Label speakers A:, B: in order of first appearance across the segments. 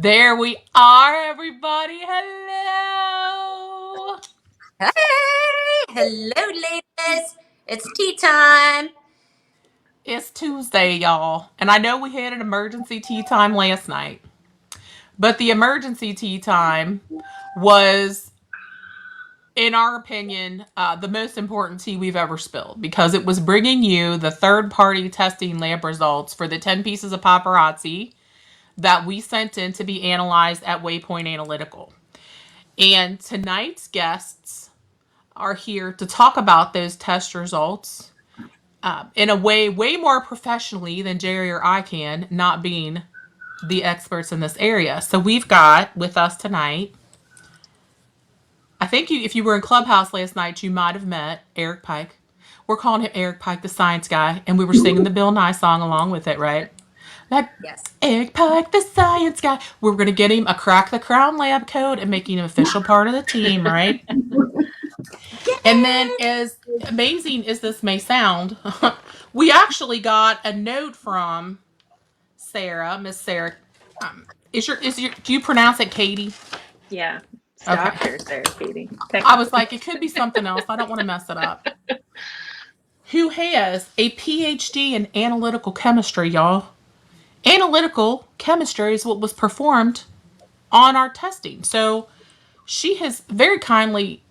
A: There we are, everybody. Hello.
B: Hey, hello, ladies. It's tea time.
A: It's Tuesday, y'all. And I know we had an emergency tea time last night, but the emergency tea time was, in our opinion, the most important tea we've ever spilled because it was bringing you the third party testing lab results for the 10 pieces of paparazzi that we sent in to be analyzed at Waypoint Analytical. And tonight's guests are here to talk about those test results in a way more professionally than Jerry or I can, not being the experts in this area. So we've got with us tonight, I think if you were in Clubhouse last night, you might have met Eric Pike. We're calling him Eric Pike, the science guy, and we were singing the Bill Nye song along with it, right? Like,
B: Yes.
A: Eric Pike, the science guy. We're going to get him a Crack the Crown lab coat and making him official part of the team, right? And then, as amazing as this may sound, we actually got a note from Sarah, Miss Sarah. Do you pronounce it Katie?
C: Yeah, it's
A: Okay.
C: Dr. Sarah Katie.
A: I was like, it could be something else. I don't want to mess it up. Who has a PhD in analytical chemistry, y'all? Analytical chemistry is what was performed on our testing. So she has very kindly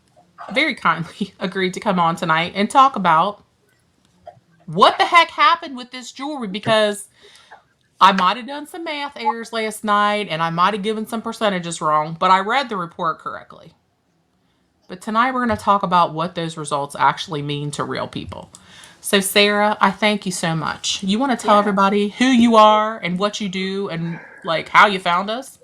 A: agreed to come on tonight and talk about what the heck happened with this jewelry, because I might have done some math errors last night and I might have given some percentages wrong, but I read the report correctly. But tonight we're going to talk about what those results actually mean to real people. So Sarah, I thank you so much. You want to tell everybody who you are and what you do and like how you found us?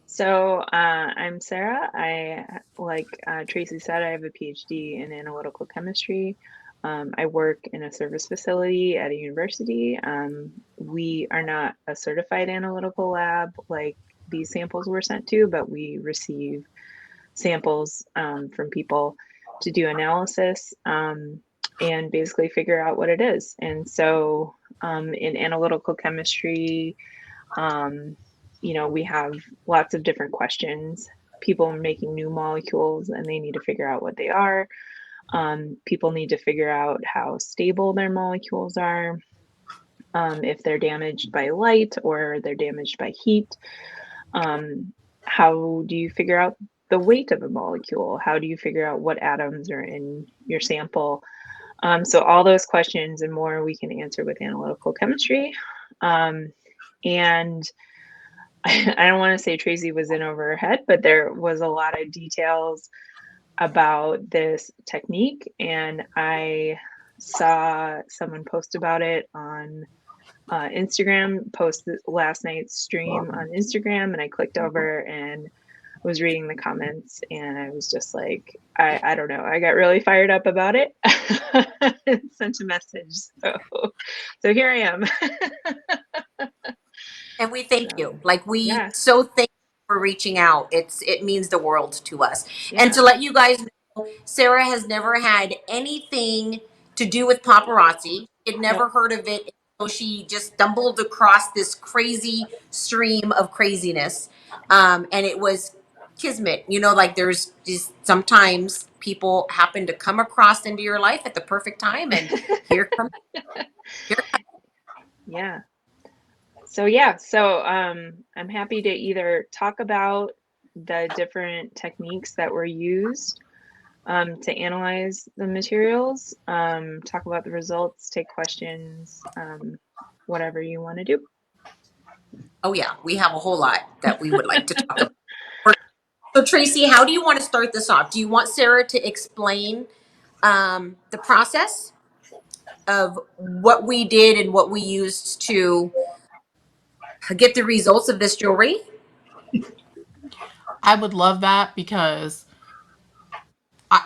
C: So I'm Sarah. Like Tracy said, I have a PhD in analytical chemistry. I work in a service facility at a university. We are not a certified analytical lab like these samples were sent to, but we receive samples from people to do analysis and basically figure out what it is. And so in analytical chemistry, we have lots of different questions. People are making new molecules and they need to figure out what they are. People need to figure out how stable their molecules are, if they're damaged by light or they're damaged by heat. How do you figure out the weight of a molecule? How do you figure out what atoms are in your sample? So all those questions and more we can answer with analytical chemistry. And I don't want to say Tracy was in over her head, but there was a lot of details about this technique. And I saw someone post about it on Instagram, posted last night's stream on Instagram, and I clicked over and was reading the comments and I was just like, I don't know. I got really fired up about it and sent a message. So here I am.
B: And we thank you. Like so thank you for reaching out. It means the world to us. Yeah. And to let you guys know, Sarah has never had anything to do with paparazzi. She'd never heard of it. So she just stumbled across this crazy stream of craziness. And it was kismet. Like there's just sometimes people happen to come across into your life at the perfect time, and here comes.
C: Yeah. So I'm happy to either talk about the different techniques that were used to analyze the materials, talk about the results, take questions, whatever you want to do.
B: Oh yeah, we have a whole lot that we would like to talk about. So Tracy, how do you want to start this off? Do you want Sarah to explain the process of what we did and what we used to get the results of this jewelry?
A: I would love that because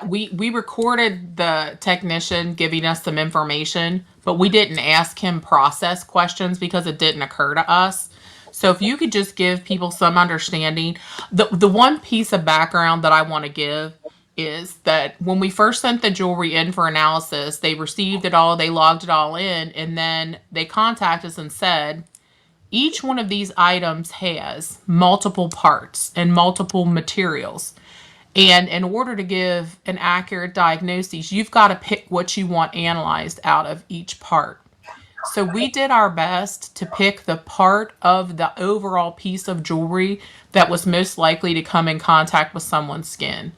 A: we recorded the technician giving us some information, but we didn't ask him process questions because it didn't occur to us. So if you could just give people some understanding. The one piece of background that I want to give is that when we first sent the jewelry in for analysis, they received it all, they logged it all in, and then they contacted us and said, each one of these items has multiple parts and multiple materials. And in order to give an accurate diagnosis, you've got to pick what you want analyzed out of each part. So we did our best to pick the part of the overall piece of jewelry that was most likely to come in contact with someone's skin.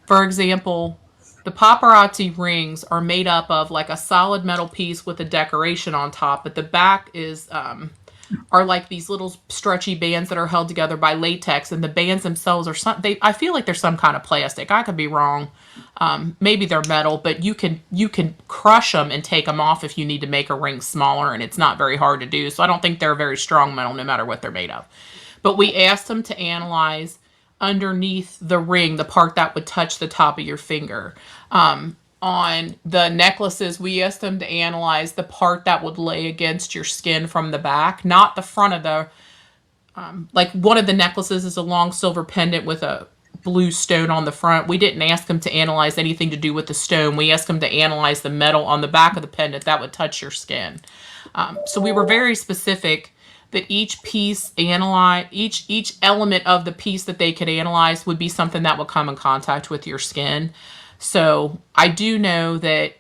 A: For example, the paparazzi rings are made up of like a solid metal piece with a decoration on top, but the back is are like these little stretchy bands that are held together by latex, and the bands themselves are I feel like they're some kind of plastic. I could be wrong. Maybe they're metal, but you can crush them and take them off if you need to make a ring smaller, and it's not very hard to do. So I don't think they're very strong metal, no matter what they're made of. But we asked them to analyze underneath the ring, the part that would touch the top of your finger. On the necklaces, we asked them to analyze the part that would lay against your skin from the back, not the front of the, like one of the necklaces is a long silver pendant with a blue stone on the front. We didn't ask them to analyze anything to do with the stone. We asked them to analyze the metal on the back of the pendant that would touch your skin. So we were very specific that each piece analyze each element of the piece that they could analyze would be something that would come in contact with your skin. So I do know that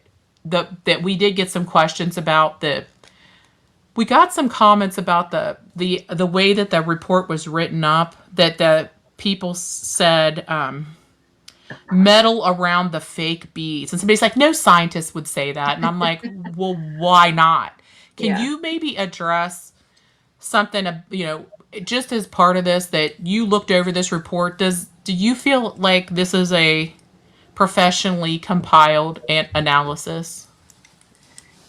A: that we did get some questions about we got some comments about the way that the report was written up, that the people said metal around the fake beads, and somebody's like, no scientist would say that, and I'm like, well, why not? Can you maybe address something, just as part of this, that you looked over this report? Do you feel like this is a professionally compiled analysis?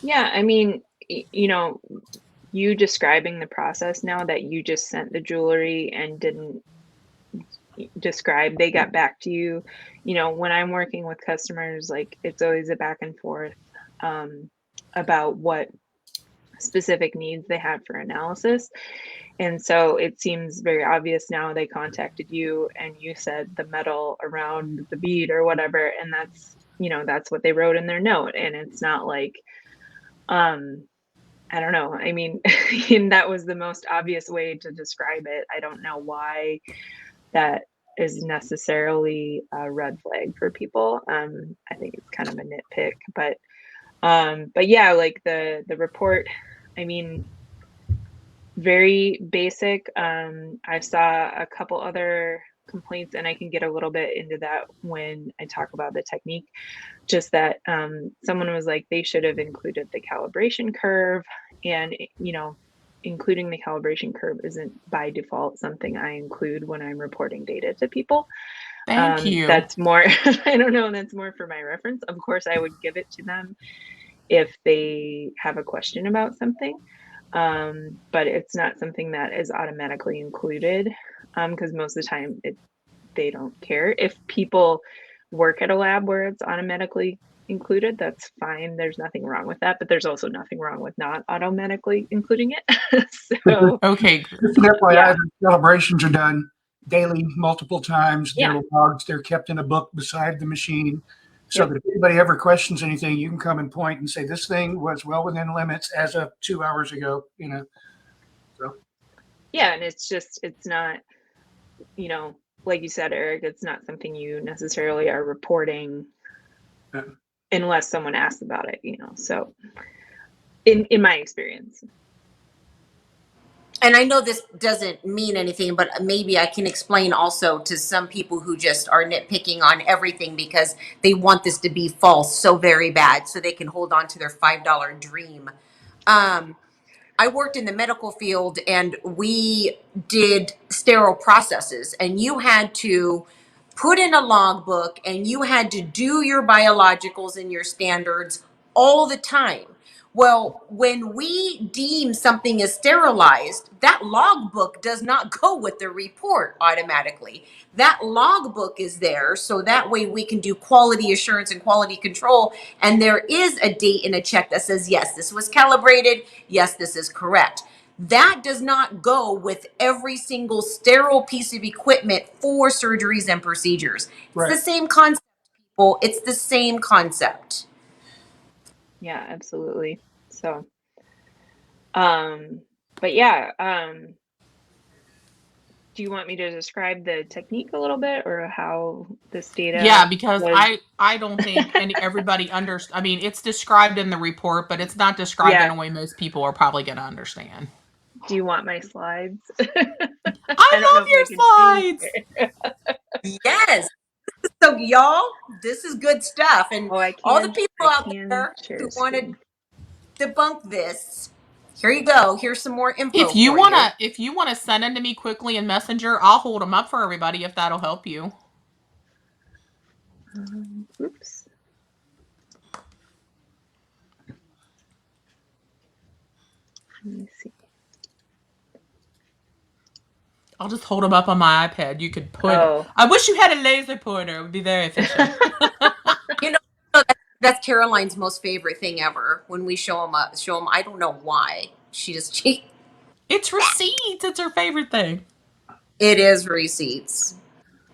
C: Yeah, I mean, you describing the process now that you just sent the jewelry and didn't describe, they got back to you. When I'm working with customers, like it's always a back and forth about what specific needs they had for analysis. And so it seems very obvious now they contacted you and you said the metal around the bead or whatever, and that's what they wrote in their note. And it's not like I don't know. I mean, and that was the most obvious way to describe it. I don't know why that is necessarily a red flag for people. I think it's kind of a nitpick, but yeah, like the report, I mean, very basic. I saw a couple other complaints, and I can get a little bit into that when I talk about the technique. Just that someone was like, they should have included the calibration curve, and including the calibration curve isn't by default something I include when I'm reporting data to people.
A: Thank you.
C: That's more, I don't know, that's more for my reference. Of course, I would give it to them if they have a question about something. But it's not something that is automatically included, because most of the time they don't care. If people work at a lab where it's automatically included, that's fine. There's nothing wrong with that, but there's also nothing wrong with not automatically including it. So
A: okay.
D: FYI, the calibrations are done daily, multiple times.
C: Yeah.
D: They're logged. They're kept in a book beside the machine. So that if anybody ever questions anything, you can come and point and say, this thing was well within limits as of 2 hours ago, So.
C: Yeah, and it's not, like you said, Eric, it's not something you necessarily are reporting unless someone asks about it, so in my experience.
B: And I know this doesn't mean anything, but maybe I can explain also to some people who just are nitpicking on everything because they want this to be false so very bad so they can hold on to their $5 dream. I worked in the medical field and we did sterile processes, and you had to put in a logbook and you had to do your biologicals and your standards all the time. Well, when we deem something as sterilized, that logbook does not go with the report automatically. That logbook is there so that way we can do quality assurance and quality control. And there is a date and a check that says, yes, this was calibrated. Yes, this is correct. That does not go with every single sterile piece of equipment for surgeries and procedures. It's the same concept, people. It's the same concept.
C: Yeah, absolutely. So, But yeah, do you want me to describe the technique a little bit, or how this data?
A: Yeah, because
C: was...
A: I don't think everybody I mean, it's described in the report, but it's not described in a way most people are probably going to understand.
C: Do you want my slides?
A: I love your slides.
B: Yes. So y'all, this is good stuff. And all the people out there who want to debunk this, here you go. Here's some more info.
A: If you wanna send them to me quickly in Messenger, I'll hold them up for everybody if that'll help you.
C: Oops. Let me see.
A: I'll just hold them up on my iPad. You could put. I wish you had a laser pointer. It would be very efficient.
B: You know, that's Caroline's most favorite thing ever. When we show them up, I don't know why.
A: It's receipts. It's her favorite thing.
B: It is receipts.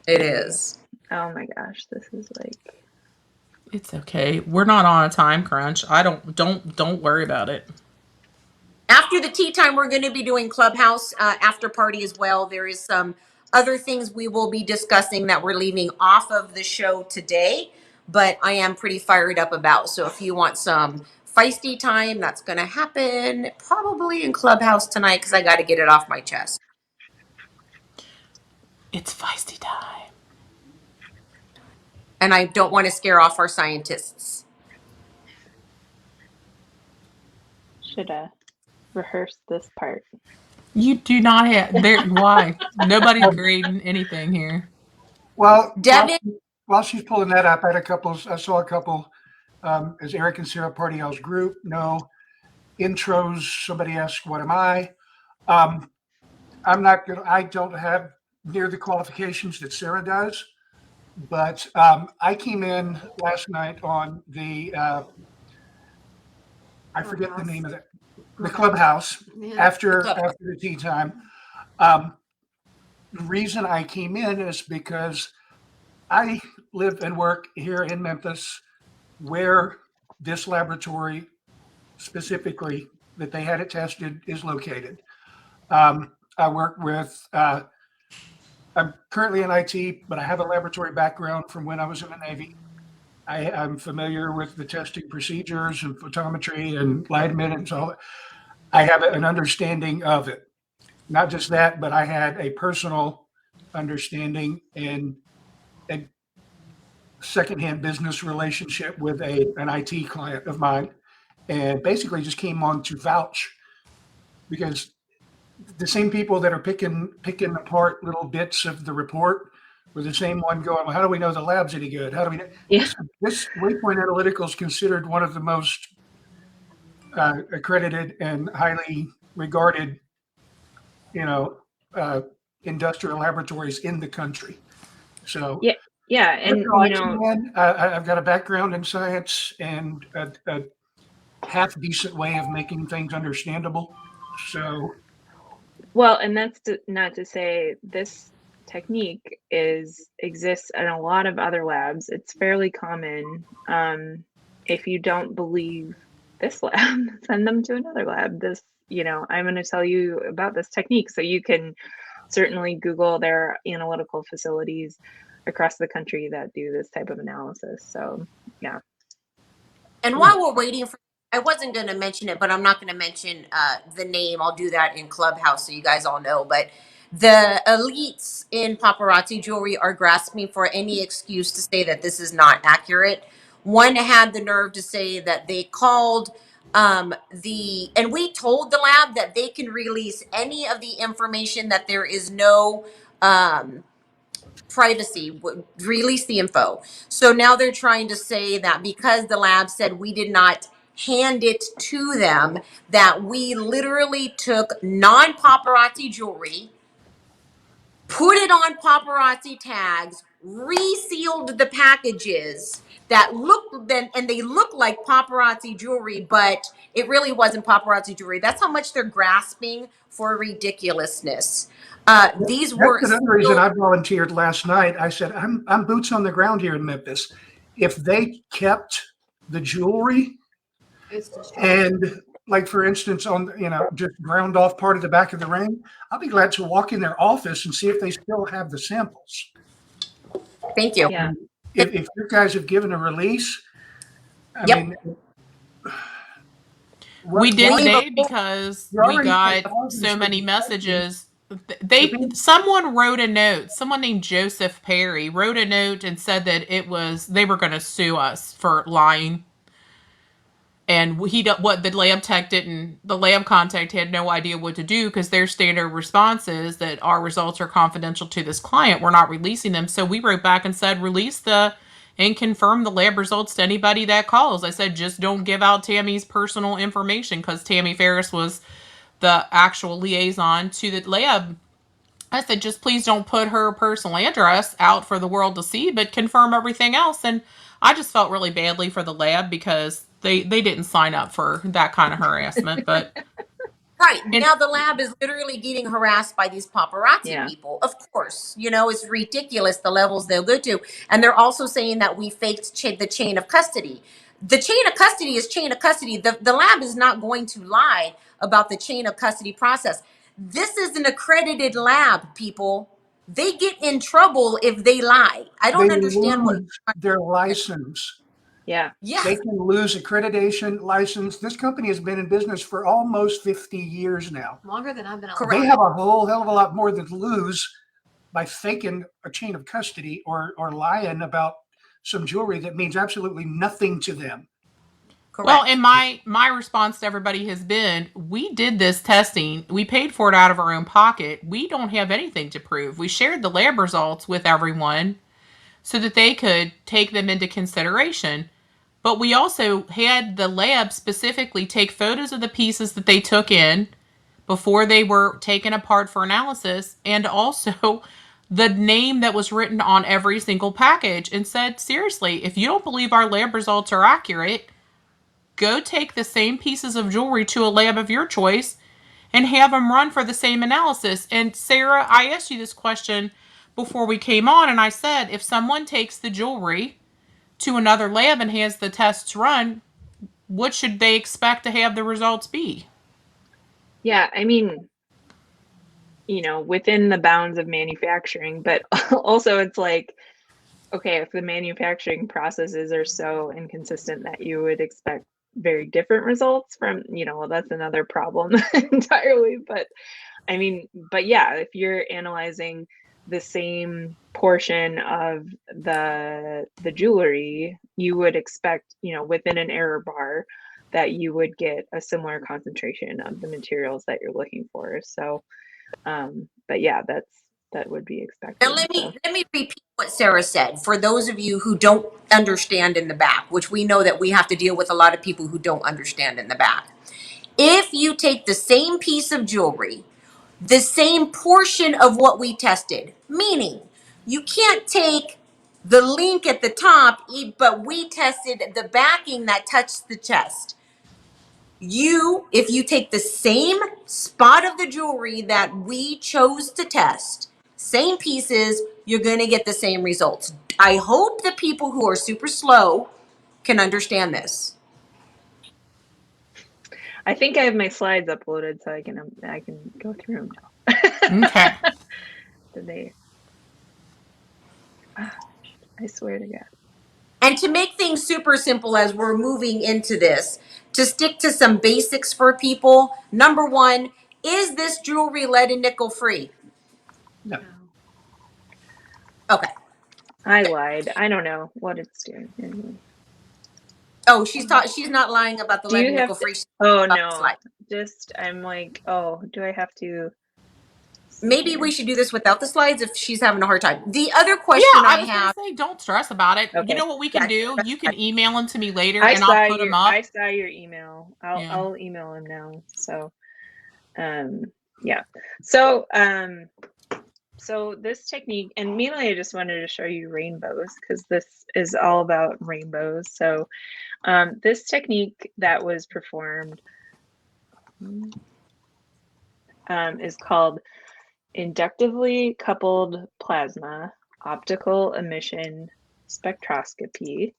B: It is.
C: Oh my gosh, this is like.
A: It's okay. We're not on a time crunch. Don't worry about it.
B: After the tea time, we're going to be doing Clubhouse after party as well. There is some other things we will be discussing that we're leaving off of the show today, but I am pretty fired up about. So if you want some feisty time, that's going to happen probably in Clubhouse tonight, because I got to get it off my chest.
A: It's feisty time.
B: And I don't want to scare off our scientists.
C: Should rehearse this part.
A: You do not have there. Why? Nobody's grading anything here.
D: Well,
B: Devin,
D: while she's pulling that up, I saw a couple. Is Eric and Sarah part of y'all's group? No. Intros. Somebody asked, "What am I?" I'm not gonna. I don't have near the qualifications that Sarah does, but I came in last night on the. I forget the name of it. The Clubhouse, after the tea time. The reason I came in is because I live and work here in Memphis, where this laboratory specifically that they had it tested is located. I work with, I'm currently in IT, but I have a laboratory background from when I was in the Navy. I'm familiar with the testing procedures and photometry and light emitting. So I have an understanding of it. Not just that, but I had a personal understanding and a secondhand business relationship with an IT client of mine, and basically just came on to vouch, because the same people that are picking apart little bits of the report were the same one going, well, how do we know the lab's any good? How do we know?
C: Yeah.
D: This Waypoint Analytical is considered one of the most accredited and highly regarded, industrial laboratories in the country. So
C: yeah, and
D: I've got a background in science and a half decent way of making things understandable. So,
C: well, and that's not to say this technique exists in a lot of other labs. It's fairly common. If you don't believe this lab, send them to another lab. I'm going to tell you about this technique, so you can certainly Google their analytical facilities across the country that do this type of analysis. So, yeah.
B: And while we're waiting for, I wasn't going to mention it, but I'm not going to mention the name. I'll do that in Clubhouse so you guys all know. But the elites in paparazzi jewelry are grasping for any excuse to say that this is not accurate. One had the nerve to say that they called and we told the lab that they can release any of the information, that there is no privacy, release the info. So now they're trying to say that because the lab said we did not hand it to them, that we literally took non-paparazzi jewelry, put it on paparazzi tags, resealed the packages that looked then, and they look like paparazzi jewelry, but it really wasn't paparazzi jewelry. That's how much they're grasping for ridiculousness. These were
D: another reason I volunteered last night. I said, I'm boots on the ground here in Memphis. If they kept the jewelry and like for instance, on just ground off part of the back of the ring, I'll be glad to walk in their office and see if they still have the samples.
B: Thank you.
C: Yeah.
D: If you guys have given a release, I
B: Yep.
D: mean,
A: We did
B: Well,
A: today because
D: you're
A: we
D: already
A: got
D: causing
A: so many
D: speculation.
A: messages. Someone wrote a note. Someone named Joseph Perry wrote a note and said that they were going to sue us for lying. And what the lab tech didn't, the lab contact had no idea what to do because their standard response is that our results are confidential to this client. We're not releasing them. So we wrote back and said, and confirm the lab results to anybody that calls. I said, just don't give out Tammy's personal information because Tammy Ferris was the actual liaison to the lab. I said, just please don't put her personal address out for the world to see, but confirm everything else. And I just felt really badly for the lab because they didn't sign up for that kind of harassment. But
B: Right. Now the lab is literally getting harassed by these paparazzi
C: Yeah.
B: people. Of course, it's ridiculous the levels they'll go to. And they're also saying that we faked the chain of custody. The chain of custody is chain of custody. The lab is not going to lie about the chain of custody process. This is an accredited lab, people. They get in trouble if they lie. I don't
D: They
B: understand what.
D: lose their license.
C: Yeah.
B: Yes.
D: They can lose accreditation, license. This company has been in business for almost 50 years now.
E: Longer than I've been alive.
B: Correct.
D: They have a whole hell of a lot more to lose by faking a chain of custody or lying about some jewelry that means absolutely nothing to them.
B: Correct.
A: Well, and my response to everybody has been, we did this testing. We paid for it out of our own pocket. We don't have anything to prove. We shared the lab results with everyone so that they could take them into consideration. But we also had the lab specifically take photos of the pieces that they took in before they were taken apart for analysis, and also the name that was written on every single package, and said, seriously, if you don't believe our lab results are accurate, go take the same pieces of jewelry to a lab of your choice and have them run for the same analysis. And Sarah, I asked you this question before we came on, and I said, if someone takes the jewelry to another lab and has the tests run, what should they expect to have the results be?
C: Yeah, I mean, within the bounds of manufacturing, but also it's like, okay, if the manufacturing processes are so inconsistent that you would expect very different results from, well, that's another problem entirely. But I mean, yeah, if you're analyzing the same portion of the jewelry, you would expect, within an error bar that you would get a similar concentration of the materials that you're looking for. So, but yeah, that would be expected.
B: Now let me repeat what Sarah said for those of you who don't understand in the back, which we know that we have to deal with a lot of people who don't understand in the back. If you take the same piece of jewelry, the same portion of what we tested, meaning you can't take the link at the top, but we tested the backing that touched the chest. If you take the same spot of the jewelry that we chose to test, same pieces, you're going to get the same results. I hope the people who are super slow can understand this.
C: I think I have my slides uploaded, so I can go through them now.
A: Okay.
C: I swear to God.
B: And to make things super simple as we're moving into this, to stick to some basics for people, number one, is this jewelry lead and nickel free?
D: No.
B: Okay.
C: I lied. I don't know what it's doing. Anyway.
B: Oh, she's not lying about the lead and nickel free.
C: Oh no. I'm like, oh, do I have to?
B: Maybe we should do this without the slides if she's having a hard time. The other question I have.
A: Say, don't stress about it.
C: Okay.
A: You know what we can do? You can email them to me later,
C: I'll
A: put them up.
C: I saw your email. I'll email him now. So, yeah. So this technique, and mainly I just wanted to show you rainbows because this is all about rainbows. So, this technique that was performed is called inductively coupled plasma optical emission spectroscopy,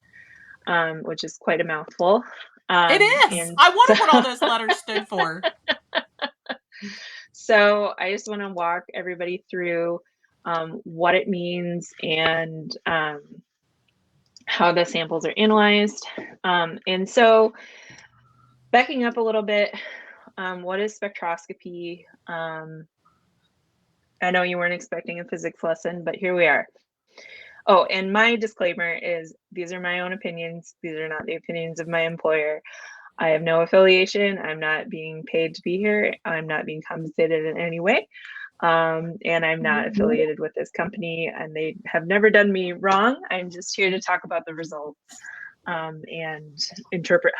C: which is quite a mouthful.
A: It is. I wonder what all those letters stood for.
C: So I just want to walk everybody through what it means and how the samples are analyzed. And so backing up a little bit, what is spectroscopy? I know you weren't expecting a physics lesson, but here we are. Oh, and my disclaimer is these are my own opinions. These are not the opinions of my employer. I have no affiliation. I'm not being paid to be here. I'm not being compensated in any way. And I'm not affiliated with this company, and they have never done me wrong. I'm just here to talk about the results and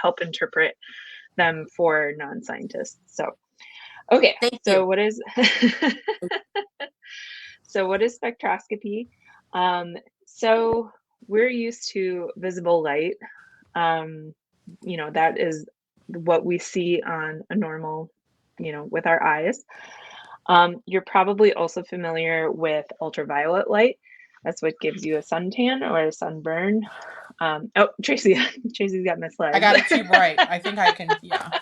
C: help interpret them for non-scientists. So, okay. So what is spectroscopy? So we're used to visible light. That is what we see on a normal, with our eyes. You're probably also familiar with ultraviolet light. That's what gives you a suntan or a sunburn. Oh, Tracy's got my slide.
A: I got it too bright. I think I can, yeah.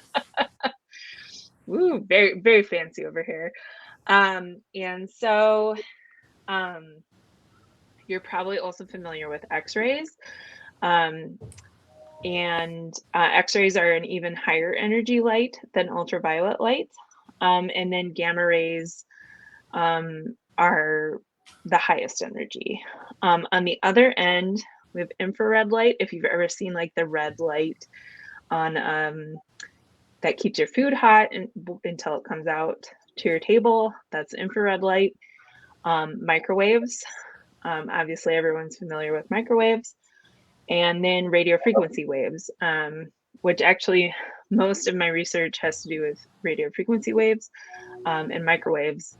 C: Ooh, very, very fancy over here. And so you're probably also familiar with X-rays. And X-rays are an even higher energy light than ultraviolet light. And then gamma rays are the highest energy. On the other end, we have infrared light. If you've ever seen like the red light on that keeps your food hot until it comes out to your table, that's infrared light. Microwaves, obviously everyone's familiar with microwaves. And then radio frequency waves, which actually most of my research has to do with radio frequency waves and microwaves.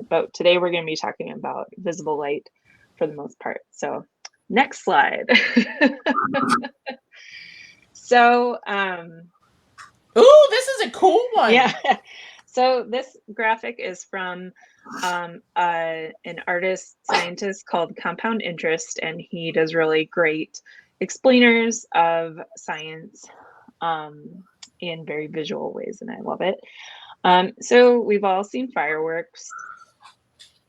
C: But today we're going to be talking about visible light for the most part. So next slide. So,
A: ooh, this is a cool one.
C: Yeah. So this graphic is from an artist scientist called Compound Interest, and he does really great explainers of science in very visual ways, and I love it. So we've all seen fireworks.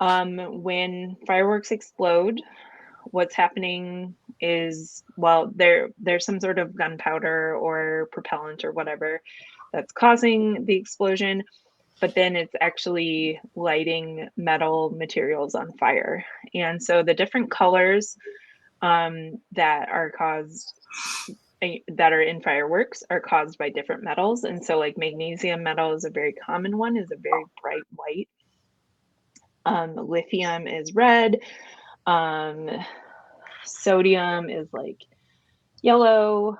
C: When fireworks explode, what's happening is, well, there's some sort of gunpowder or propellant or whatever that's causing the explosion, but then it's actually lighting metal materials on fire. And so the different colors that are in fireworks are caused by different metals. And so like magnesium metal is a very common one, is a very bright white. Lithium is red. Sodium is like yellow.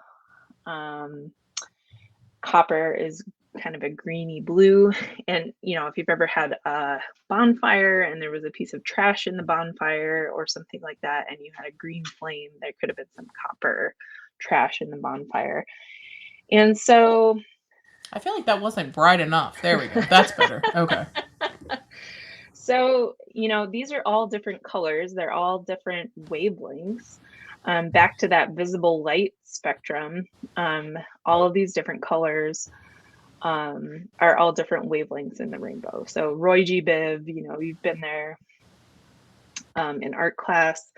C: Copper is kind of a greeny blue. And if you've ever had a bonfire and there was a piece of trash in the bonfire or something like that, and you had a green flame, there could have been some copper trash in the bonfire. And so
A: I feel like that wasn't bright enough. There we go. That's better. Okay.
C: So, these are all different colors. They're all different wavelengths. Back to that visible light spectrum, all of these different colors are all different wavelengths in the rainbow. So Roy G. Biv, you've been there in art class.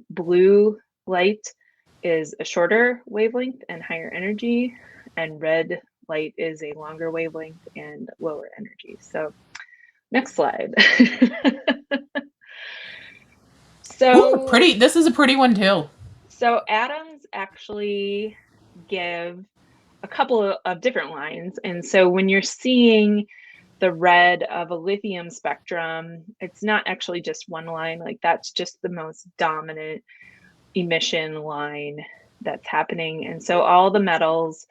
C: Blue light is a shorter wavelength and higher energy, and red light is a longer wavelength and lower energy. So next slide. So
A: ooh, pretty. This is a pretty one too.
C: So atoms actually give a couple of different lines. And so when you're seeing the red of a lithium spectrum, it's not actually just one line. Like that's just the most dominant emission line that's happening. And so all the metals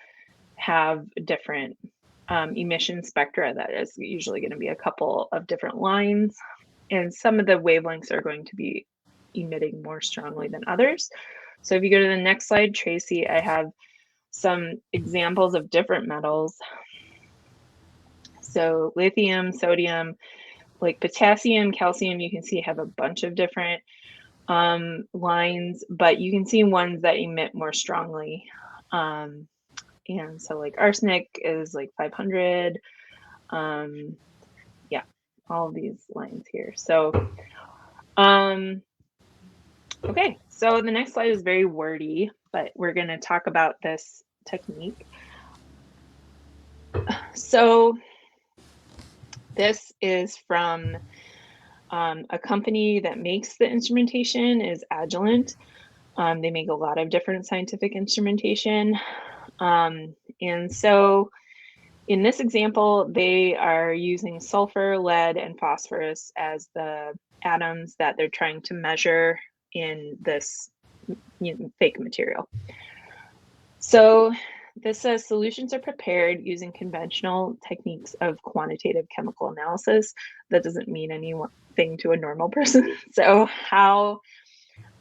C: have different emission spectra. That is usually going to be a couple of different lines. And some of the wavelengths are going to be emitting more strongly than others. So if you go to the next slide, Tracy, I have some examples of different metals. So lithium, sodium, like potassium, calcium, you can see have a bunch of different lines, but you can see ones that emit more strongly. And so like arsenic is like 500. Yeah, all of these lines here. So, okay, so the next slide is very wordy, but we're going to talk about this technique. So this is from a company that makes the instrumentation, is Agilent. They make a lot of different scientific instrumentation. And so in this example, they are using sulfur, lead, and phosphorus as the atoms that they're trying to measure in this fake material. So this says solutions are prepared using conventional techniques of quantitative chemical analysis. That doesn't mean anything to a normal person. So how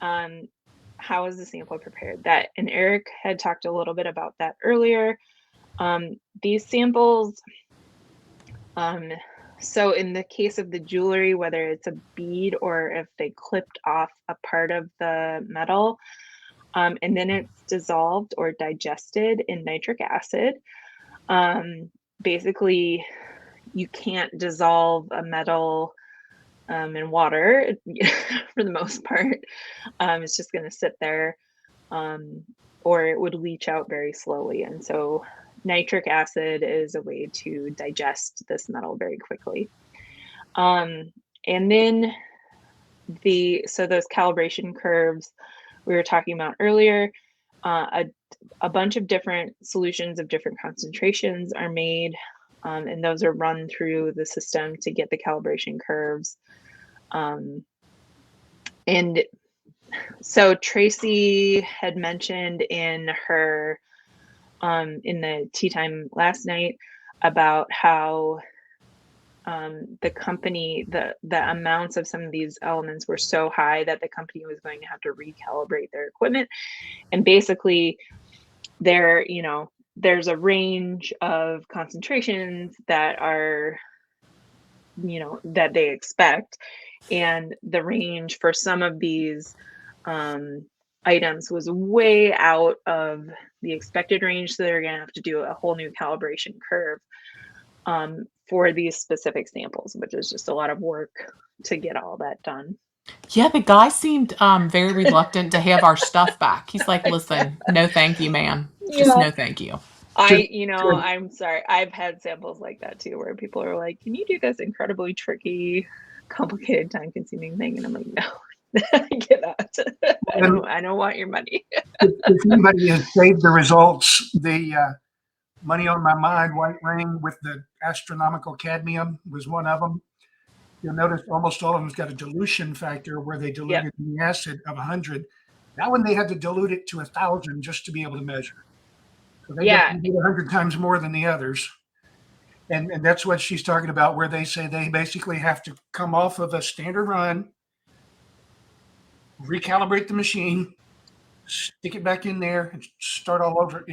C: is the sample prepared? And Eric had talked a little bit about that earlier. These samples, so in the case of the jewelry, whether it's a bead or if they clipped off a part of the metal, and then it's dissolved or digested in nitric acid. Basically, you can't dissolve a metal in water for the most part. It's just going to sit there, or it would leach out very slowly. And so nitric acid is a way to digest this metal very quickly. And then so those calibration curves we were talking about earlier, a bunch of different solutions of different concentrations are made, and those are run through the system to get the calibration curves. And so Tracy had mentioned in her in the tea time last night about how the company, the amounts of some of these elements were so high that the company was going to have to recalibrate their equipment. And basically there's a range of concentrations that are, that they expect. And the range for some of these items was way out of the expected range. So they're going to have to do a whole new calibration curve for these specific samples, which is just a lot of work to get all that done.
A: Yeah, the guy seemed very reluctant to have our stuff back. He's like, listen, no thank you, man. Just no thank you.
C: I'm sorry. I've had samples like that too, where people are like, can you do this incredibly tricky, complicated, time-consuming thing? And I'm like, no, get out. I don't want your money.
D: If anybody has saved the results, the Money on My Mind white ring with the astronomical cadmium was one of them. You'll notice almost all of them's got a dilution factor where they diluted the acid of 100. That one they had to dilute it to 1,000 just to be able to measure. So they did 100 times more than the others. And that's what she's talking about, where they say they basically have to come off of a standard run, recalibrate the machine, stick it back in there, and start all over,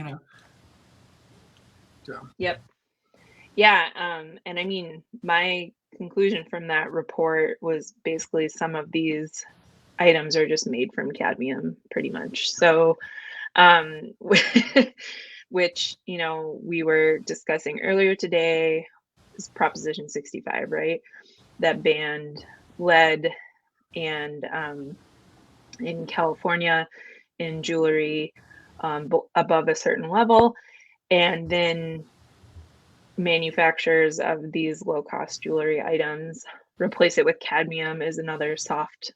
D: So.
C: Yep. Yeah. And I mean, my conclusion from that report was basically some of these items are just made from cadmium pretty much. So, which, we were discussing earlier today is Proposition 65, right? That banned lead and in California in jewelry above a certain level. And then manufacturers of these low-cost jewelry items replace it with cadmium as another soft,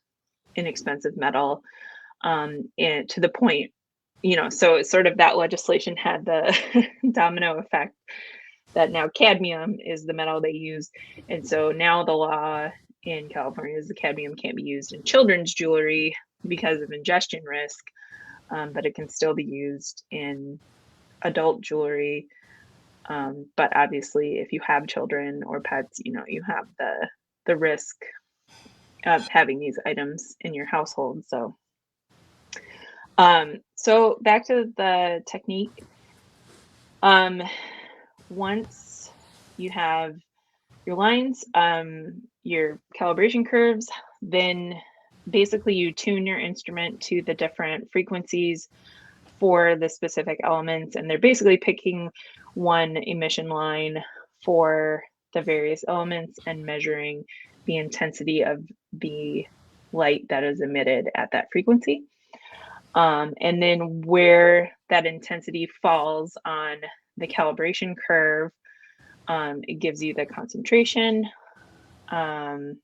C: inexpensive metal. And to the point, so it's sort of that legislation had the domino effect that now cadmium is the metal they use. And so now the law in California is the cadmium can't be used in children's jewelry because of ingestion risk, but it can still be used in adult jewelry. But obviously, if you have children or pets, you have the risk of having these items in your household. So, so back to the technique. Once you have your lines, your calibration curves, then basically you tune your instrument to the different frequencies for the specific elements, and they're basically picking one emission line for the various elements and measuring the intensity of the light that is emitted at that frequency. And then where that intensity falls on the calibration curve, it gives you the concentration. And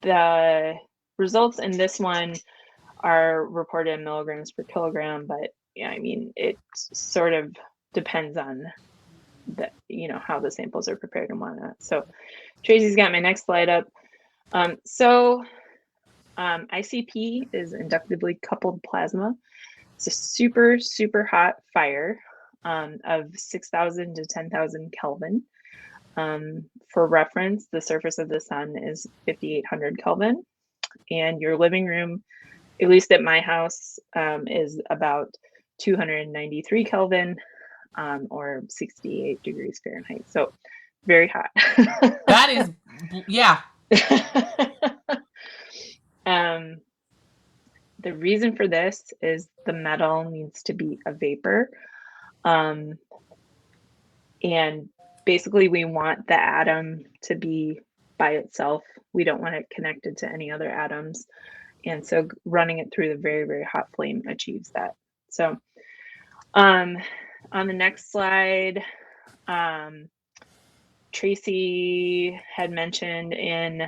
C: the results in this one are reported in milligrams per kilogram, but yeah, I mean, it sort of depends on the, you know, how the samples are prepared and whatnot. So Tracy's got my next slide up. ICP is inductively coupled plasma. It's a super, super hot fire of 6,000 to 10,000 Kelvin. For reference, the surface of the sun is 5,800 Kelvin, and your living room, at least at my house, is about 293 Kelvin, or 68 degrees Fahrenheit. So very hot.
A: That is, yeah.
C: The reason for this is the metal needs to be a vapor. And basically we want the atom to be by itself. We don't want it connected to any other atoms. And so running it through the very, very hot flame achieves that. So on the next slide, Tracy had mentioned in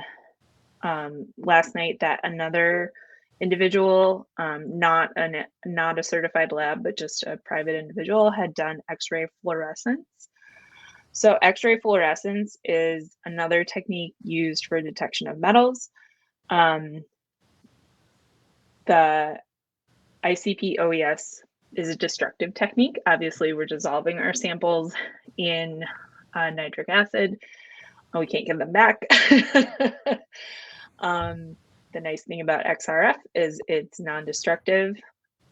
C: last night that another individual, not a certified lab, but just a private individual, had done X-ray fluorescence. So X-ray fluorescence is another technique used for detection of metals. The ICP OES is a destructive technique. Obviously, we're dissolving our samples in nitric acid. We can't get them back. The nice thing about XRF is it's non-destructive,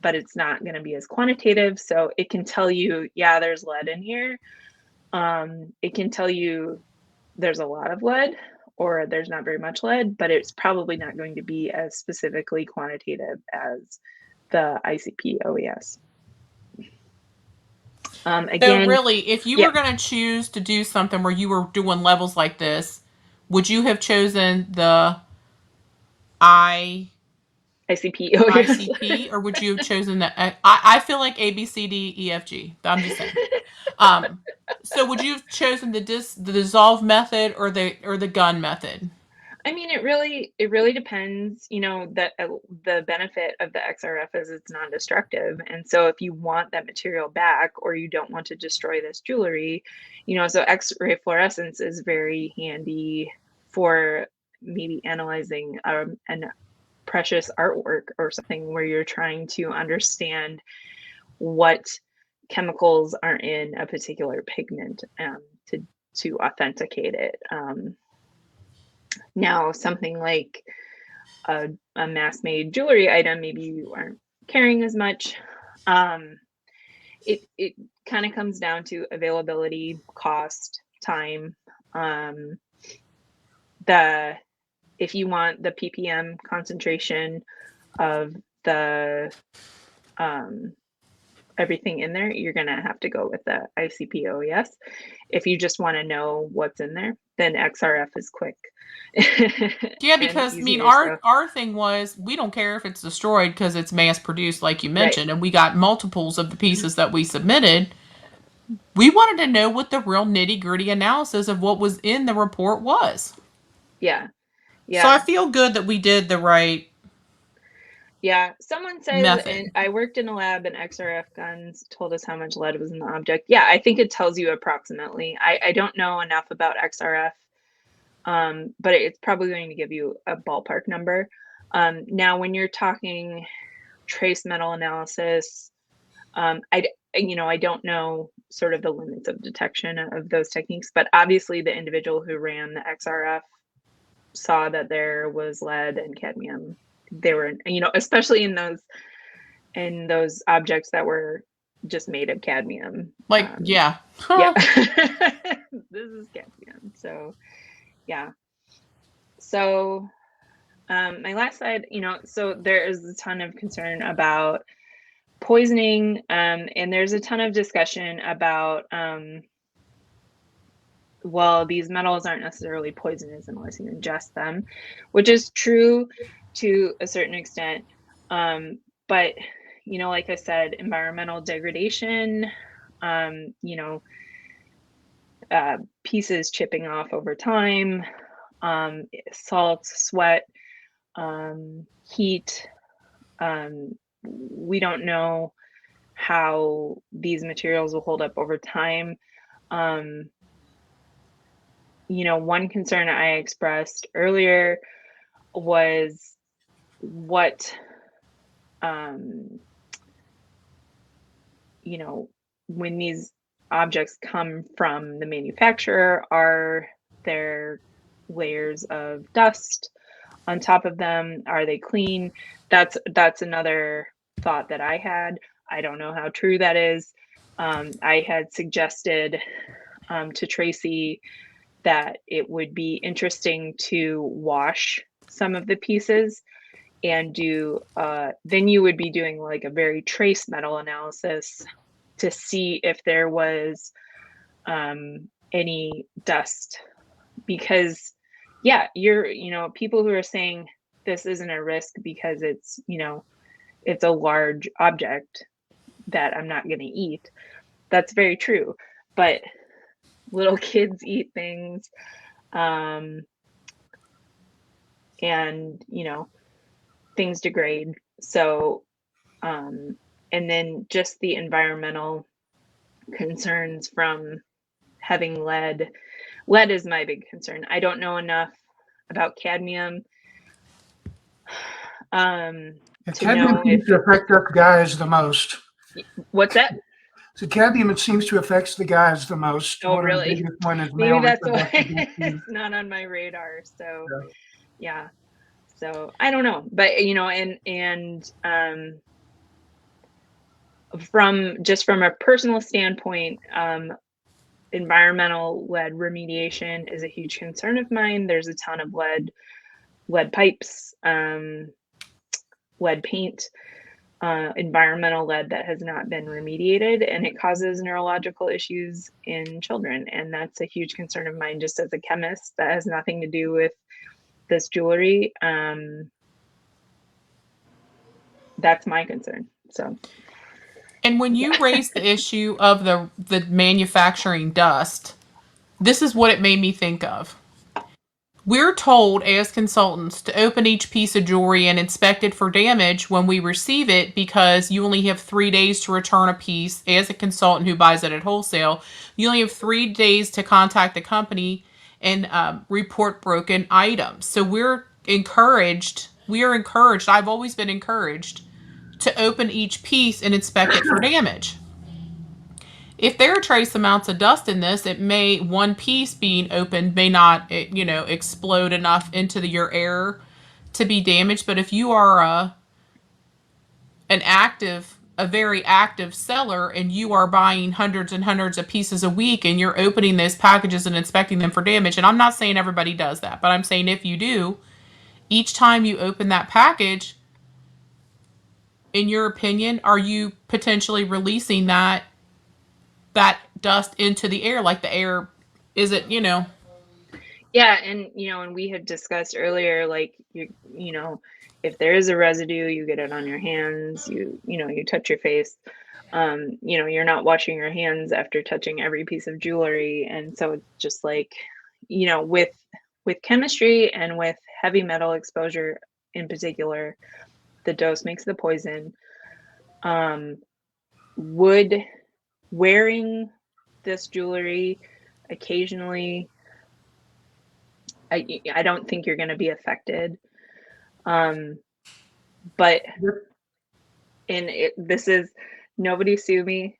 C: but it's not going to be as quantitative. So it can tell you, yeah, there's lead in here. It can tell you there's a lot of lead or there's not very much lead, but it's probably not going to be as specifically quantitative as the ICP OES. Again,
A: so really, if you were going to choose to do something where you were doing levels like this, would you have chosen the ICP, or would you have chosen the? I feel like A, B, C, D, E, F, G. I'm just saying. So would you have chosen the dissolve method or the gun method?
C: I mean, it really depends. You know, that the benefit of the XRF is it's non-destructive, and so if you want that material back or you don't want to destroy this jewelry, you know, so X-ray fluorescence is very handy for maybe analyzing an precious artwork or something where you're trying to understand what chemicals are in a particular pigment to authenticate it. Now, something like a mass-made jewelry item, maybe you aren't carrying as much. It kind of comes down to availability, cost, time. If you want the ppm concentration of the everything in there, you're gonna have to go with the ICP OES. If you just want to know what's in there, then XRF is quick.
A: Yeah, because I mean, our thing was we don't care if it's destroyed because it's mass produced, like you mentioned, right. And we got multiples of the pieces that we submitted. We wanted to know what the real nitty-gritty analysis of what was in the report was.
C: Yeah.
A: So I feel good that we did the right.
C: Yeah, someone said, and I worked in a lab and XRF guns told us how much lead was in the object. Yeah, I think it tells you approximately. I don't know enough about XRF, but it's probably going to give you a ballpark number. Now, when you're talking trace metal analysis, I don't know sort of the limits of detection of those techniques, but obviously the individual who ran the XRF saw that there was lead and cadmium. They were, especially in those objects that were just made of cadmium.
A: Yeah.
C: Yeah. This is cadmium. So, yeah. So, my last slide, so there is a ton of concern about poisoning, and there's a ton of discussion about, well, these metals aren't necessarily poisonous unless you ingest them, which is true to a certain extent. But, like I said, environmental degradation, pieces chipping off over time, salt, sweat, heat. We don't know how these materials will hold up over time. One concern I expressed earlier was what, when these objects come from the manufacturer, are there layers of dust on top of them? Are they clean? That's another thought that I had. I don't know how true that is. I had suggested to Tracy that it would be interesting to wash some of the pieces and do, then you would be doing like a very trace metal analysis to see if there was any dust. Because yeah, people who are saying this isn't a risk because it's, it's a large object that I'm not going to eat. That's very true. But little kids eat things. And, things degrade. So, and then just the environmental concerns from having lead. Lead is my big concern. I don't know enough about cadmium.
D: Cadmium seems to affect us guys the most.
C: What's that?
D: So cadmium, it seems to affect the guys the most.
C: Oh, really? Maybe that's why it's not on my radar. So, yeah. So I don't know, but from a personal standpoint, environmental lead remediation is a huge concern of mine. There's a ton of lead pipes, lead paint, environmental lead that has not been remediated, and it causes neurological issues in children. And that's a huge concern of mine just as a chemist. That has nothing to do with this jewelry. That's my concern. So,
A: and when you raise the issue of the manufacturing dust, this is what it made me think of. We're told as consultants to open each piece of jewelry and inspect it for damage when we receive it, because you only have 3 days to return a piece. As a consultant who buys it at wholesale, you only have 3 days to contact the company and report broken items. So we are encouraged, I've always been encouraged to open each piece and inspect it for damage. If there are trace amounts of dust in this, one piece being opened may not, explode enough into your air to be damaged. But if you are a very active seller and you are buying hundreds and hundreds of pieces a week and you're opening those packages and inspecting them for damage, and I'm not saying everybody does that, but I'm saying if you do, each time you open that package, in your opinion, are you potentially releasing that dust into the air? Like the air, is it,
C: Yeah. And, and we had discussed earlier, like, if there is a residue, you get it on your hands, you touch your face, you're not washing your hands after touching every piece of jewelry. And so it's just like, with chemistry and with heavy metal exposure in particular, the dose makes the poison. Would wearing this jewelry occasionally, I don't think you're going to be affected. But this is, nobody sue me.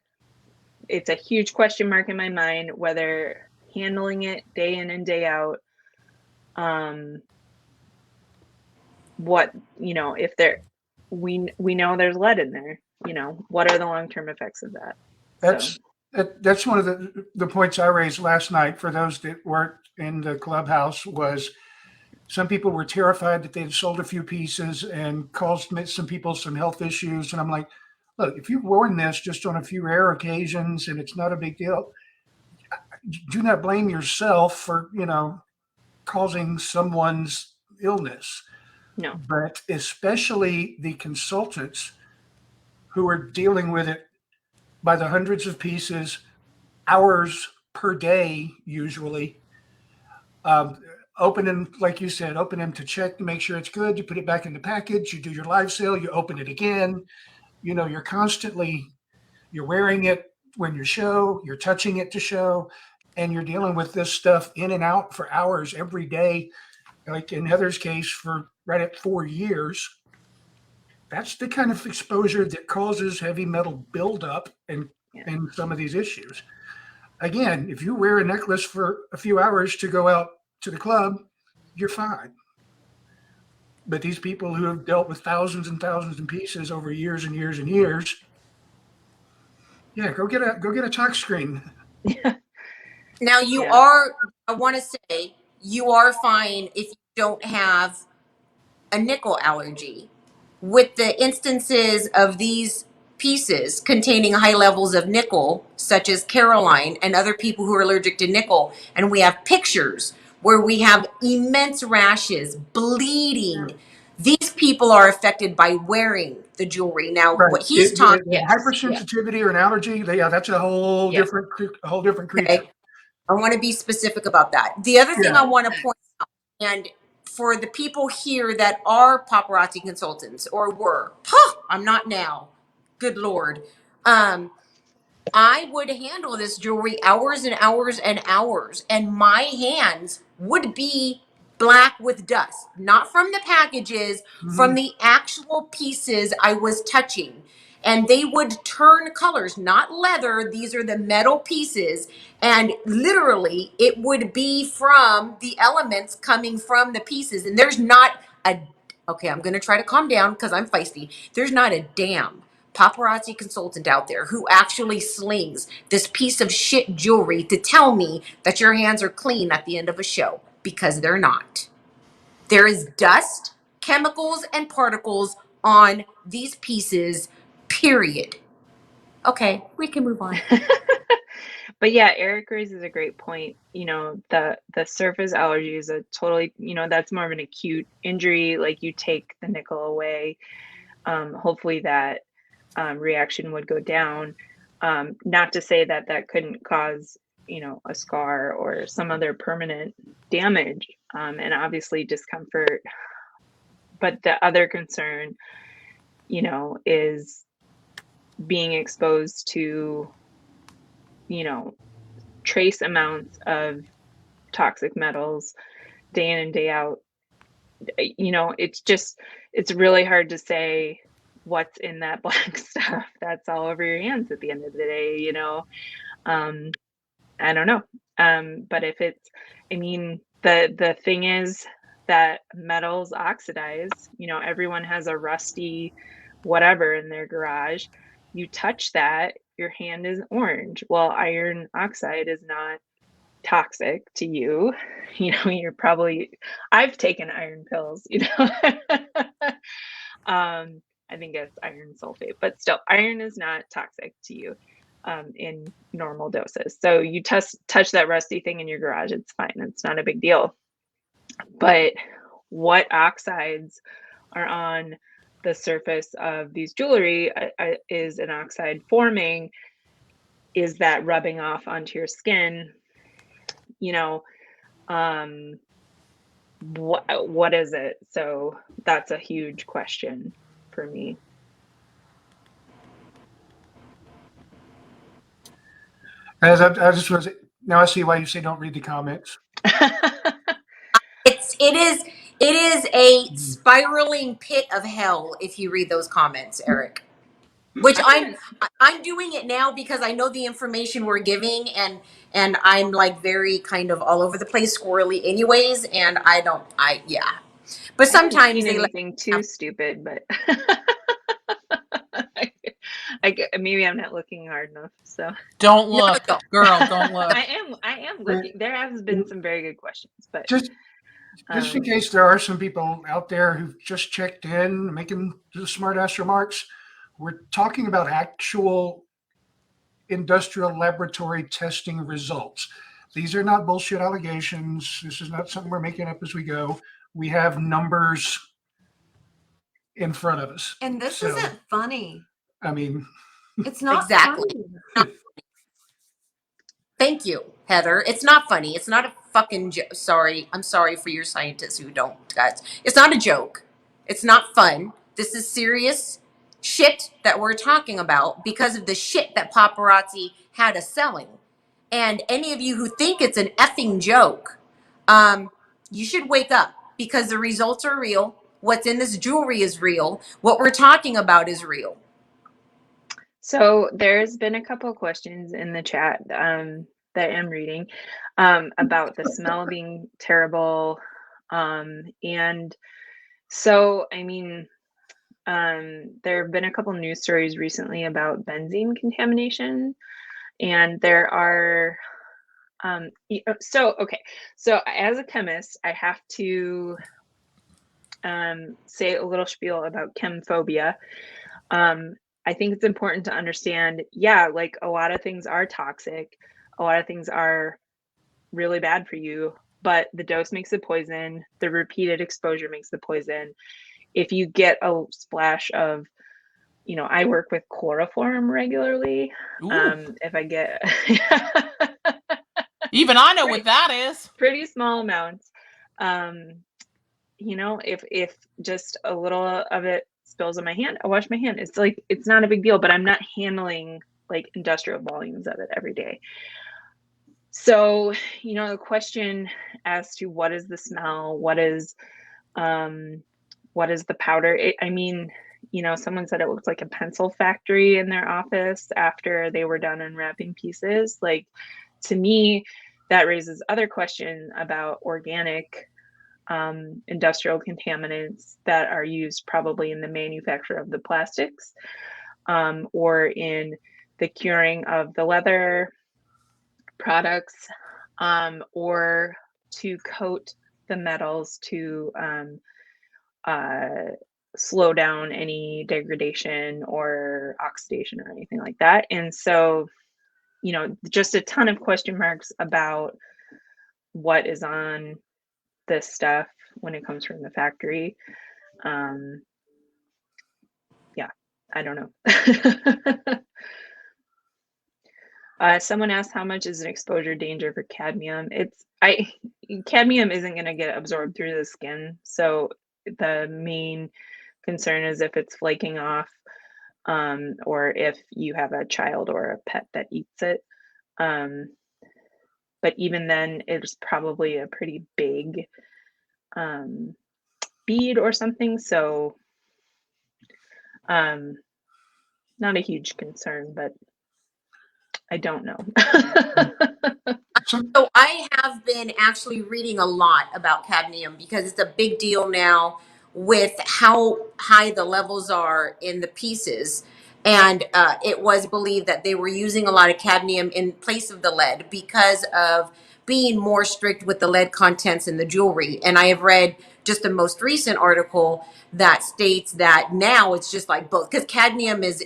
C: It's a huge question mark in my mind whether handling it day in and day out, if we know there's lead in there, what are the long-term effects of that?
D: That's one of the points I raised last night for those that weren't in the clubhouse was, some people were terrified that they'd sold a few pieces and caused some people some health issues. And I'm like, look, if you've worn this just on a few rare occasions and it's not a big deal, do not blame yourself for, causing someone's illness.
C: No.
D: But especially the consultants who are dealing with it by the hundreds of pieces, hours per day, usually. Open them, like you said, open them to check to make sure it's good. You put it back in the package, you do your live sale, you open it again. You're wearing it when you show, you're touching it to show, and you're dealing with this stuff in and out for hours every day. Like in Heather's case, for right at 4 years. That's the kind of exposure that causes heavy metal buildup and some of these issues. Again, if you wear a necklace for a few hours to go out to the club, you're fine. But these people who have dealt with thousands and thousands of pieces over years and years and years, go get a talk screen.
B: Now I want to say you are fine if you don't have a nickel allergy. With the instances of these pieces containing high levels of nickel, such as Caroline and other people who are allergic to nickel, and we have pictures where we have immense rashes, bleeding. These people are affected by wearing the jewelry. Now, what he's talking about,
D: hypersensitivity or an allergy, that's a whole different creature.
B: Okay. I want to be specific about that. The other thing I want to point out, and for the people here that are paparazzi consultants or were, I'm not now. Good Lord. I would handle this jewelry hours and hours and hours, and my hands would be black with dust, not from the packages, from the actual pieces I was touching. And they would turn colors, not leather. These are the metal pieces. And literally, it would be from the elements coming from the pieces. And there's not okay, I'm going to try to calm down because I'm feisty. There's not a damn paparazzi consultant out there who actually slings this piece of shit jewelry to tell me that your hands are clean at the end of a show, because they're not. There is dust, chemicals, and particles on these pieces, period. Okay, we can move on.
C: But yeah, Eric raises a great point. The surface allergy is a totally, that's more of an acute injury. Like, you take the nickel away, hopefully that reaction would go down. Not to say that couldn't cause, a scar or some other permanent damage, and obviously discomfort. But the other concern, is being exposed to, trace amounts of toxic metals day in and day out. It's really hard to say what's in that black stuff that's all over your hands at the end of the day. I don't know. But if the thing is that metals oxidize. Everyone has a rusty whatever in their garage. You touch that, your hand is orange. Well, iron oxide is not toxic to you. You're probably, I've taken iron pills, I think it's iron sulfate, but still, iron is not toxic to you in normal doses. So you touch that rusty thing in your garage, it's fine. It's not a big deal. But what oxides are on the surface of these jewelry is an oxide forming. Is that rubbing off onto your skin? What is it? So that's a huge question for me.
D: As I just was, now I see why you say don't read the comments.
B: It is a spiraling pit of hell if you read those comments, Eric. Which I'm doing it now because I know the information we're giving, and I'm like very kind of all over the place, squirrely anyways, and but sometimes they
C: anything too stupid, but maybe I'm not looking hard enough. So
A: don't look, girl, don't look.
C: I am looking. There has been some very good questions, but
D: Just in case there are some people out there who've just checked in, making the smart ass remarks, we're talking about actual industrial laboratory testing results. These are not bullshit allegations. This is not something we're making up as we go. We have numbers in front of us.
E: And this isn't funny.
D: I mean,
E: It's not
B: Exactly.
E: funny.
B: Thank you, Heather. It's not funny. It's not a fucking joke. Sorry. I'm sorry for your scientists who don't, guys. It's not a joke. It's not fun. This is serious shit that we're talking about because of the shit that paparazzi had us selling. And any of you who think it's an effing joke, you should wake up because the results are real. What's in this jewelry is real. What we're talking about is real.
C: So there's been a couple of questions in the chat that I'm reading about the smell being terrible. And so, I mean, there have been a couple news stories recently about benzene contamination, and there are, so as a chemist, I have to say a little spiel about chemphobia. I think it's important to understand, yeah, like a lot of things are toxic, a lot of things are really bad for you, but the dose makes the poison, the repeated exposure makes the poison. If you get a splash of, I work with chloroform regularly. If I get
A: even I know what that is.
C: Pretty small amounts. If just a little of it spills on my hand, I wash my hand. It's like, it's not a big deal, but I'm not handling like industrial volumes of it every day. So, the question as to what is the smell, what is the powder? Someone said it looks like a pencil factory in their office after they were done unwrapping pieces. Like, to me, that raises other questions about organic industrial contaminants that are used probably in the manufacture of the plastics or in the curing of the leather products or to coat the metals to slow down any degradation or oxidation or anything like that. And so, just a ton of question marks about what is on this stuff when it comes from the factory. I don't know. Someone asked how much is an exposure danger for cadmium. Cadmium isn't going to get absorbed through the skin. So the main concern is if it's flaking off or if you have a child or a pet that eats it. But even then, it's probably a pretty big bead or something. So not a huge concern, but I don't know.
B: So I have been actually reading a lot about cadmium because it's a big deal now with how high the levels are in the pieces. And it was believed that they were using a lot of cadmium in place of the lead because of being more strict with the lead contents in the jewelry. And I have read just the most recent article that states that now it's just like both, because cadmium is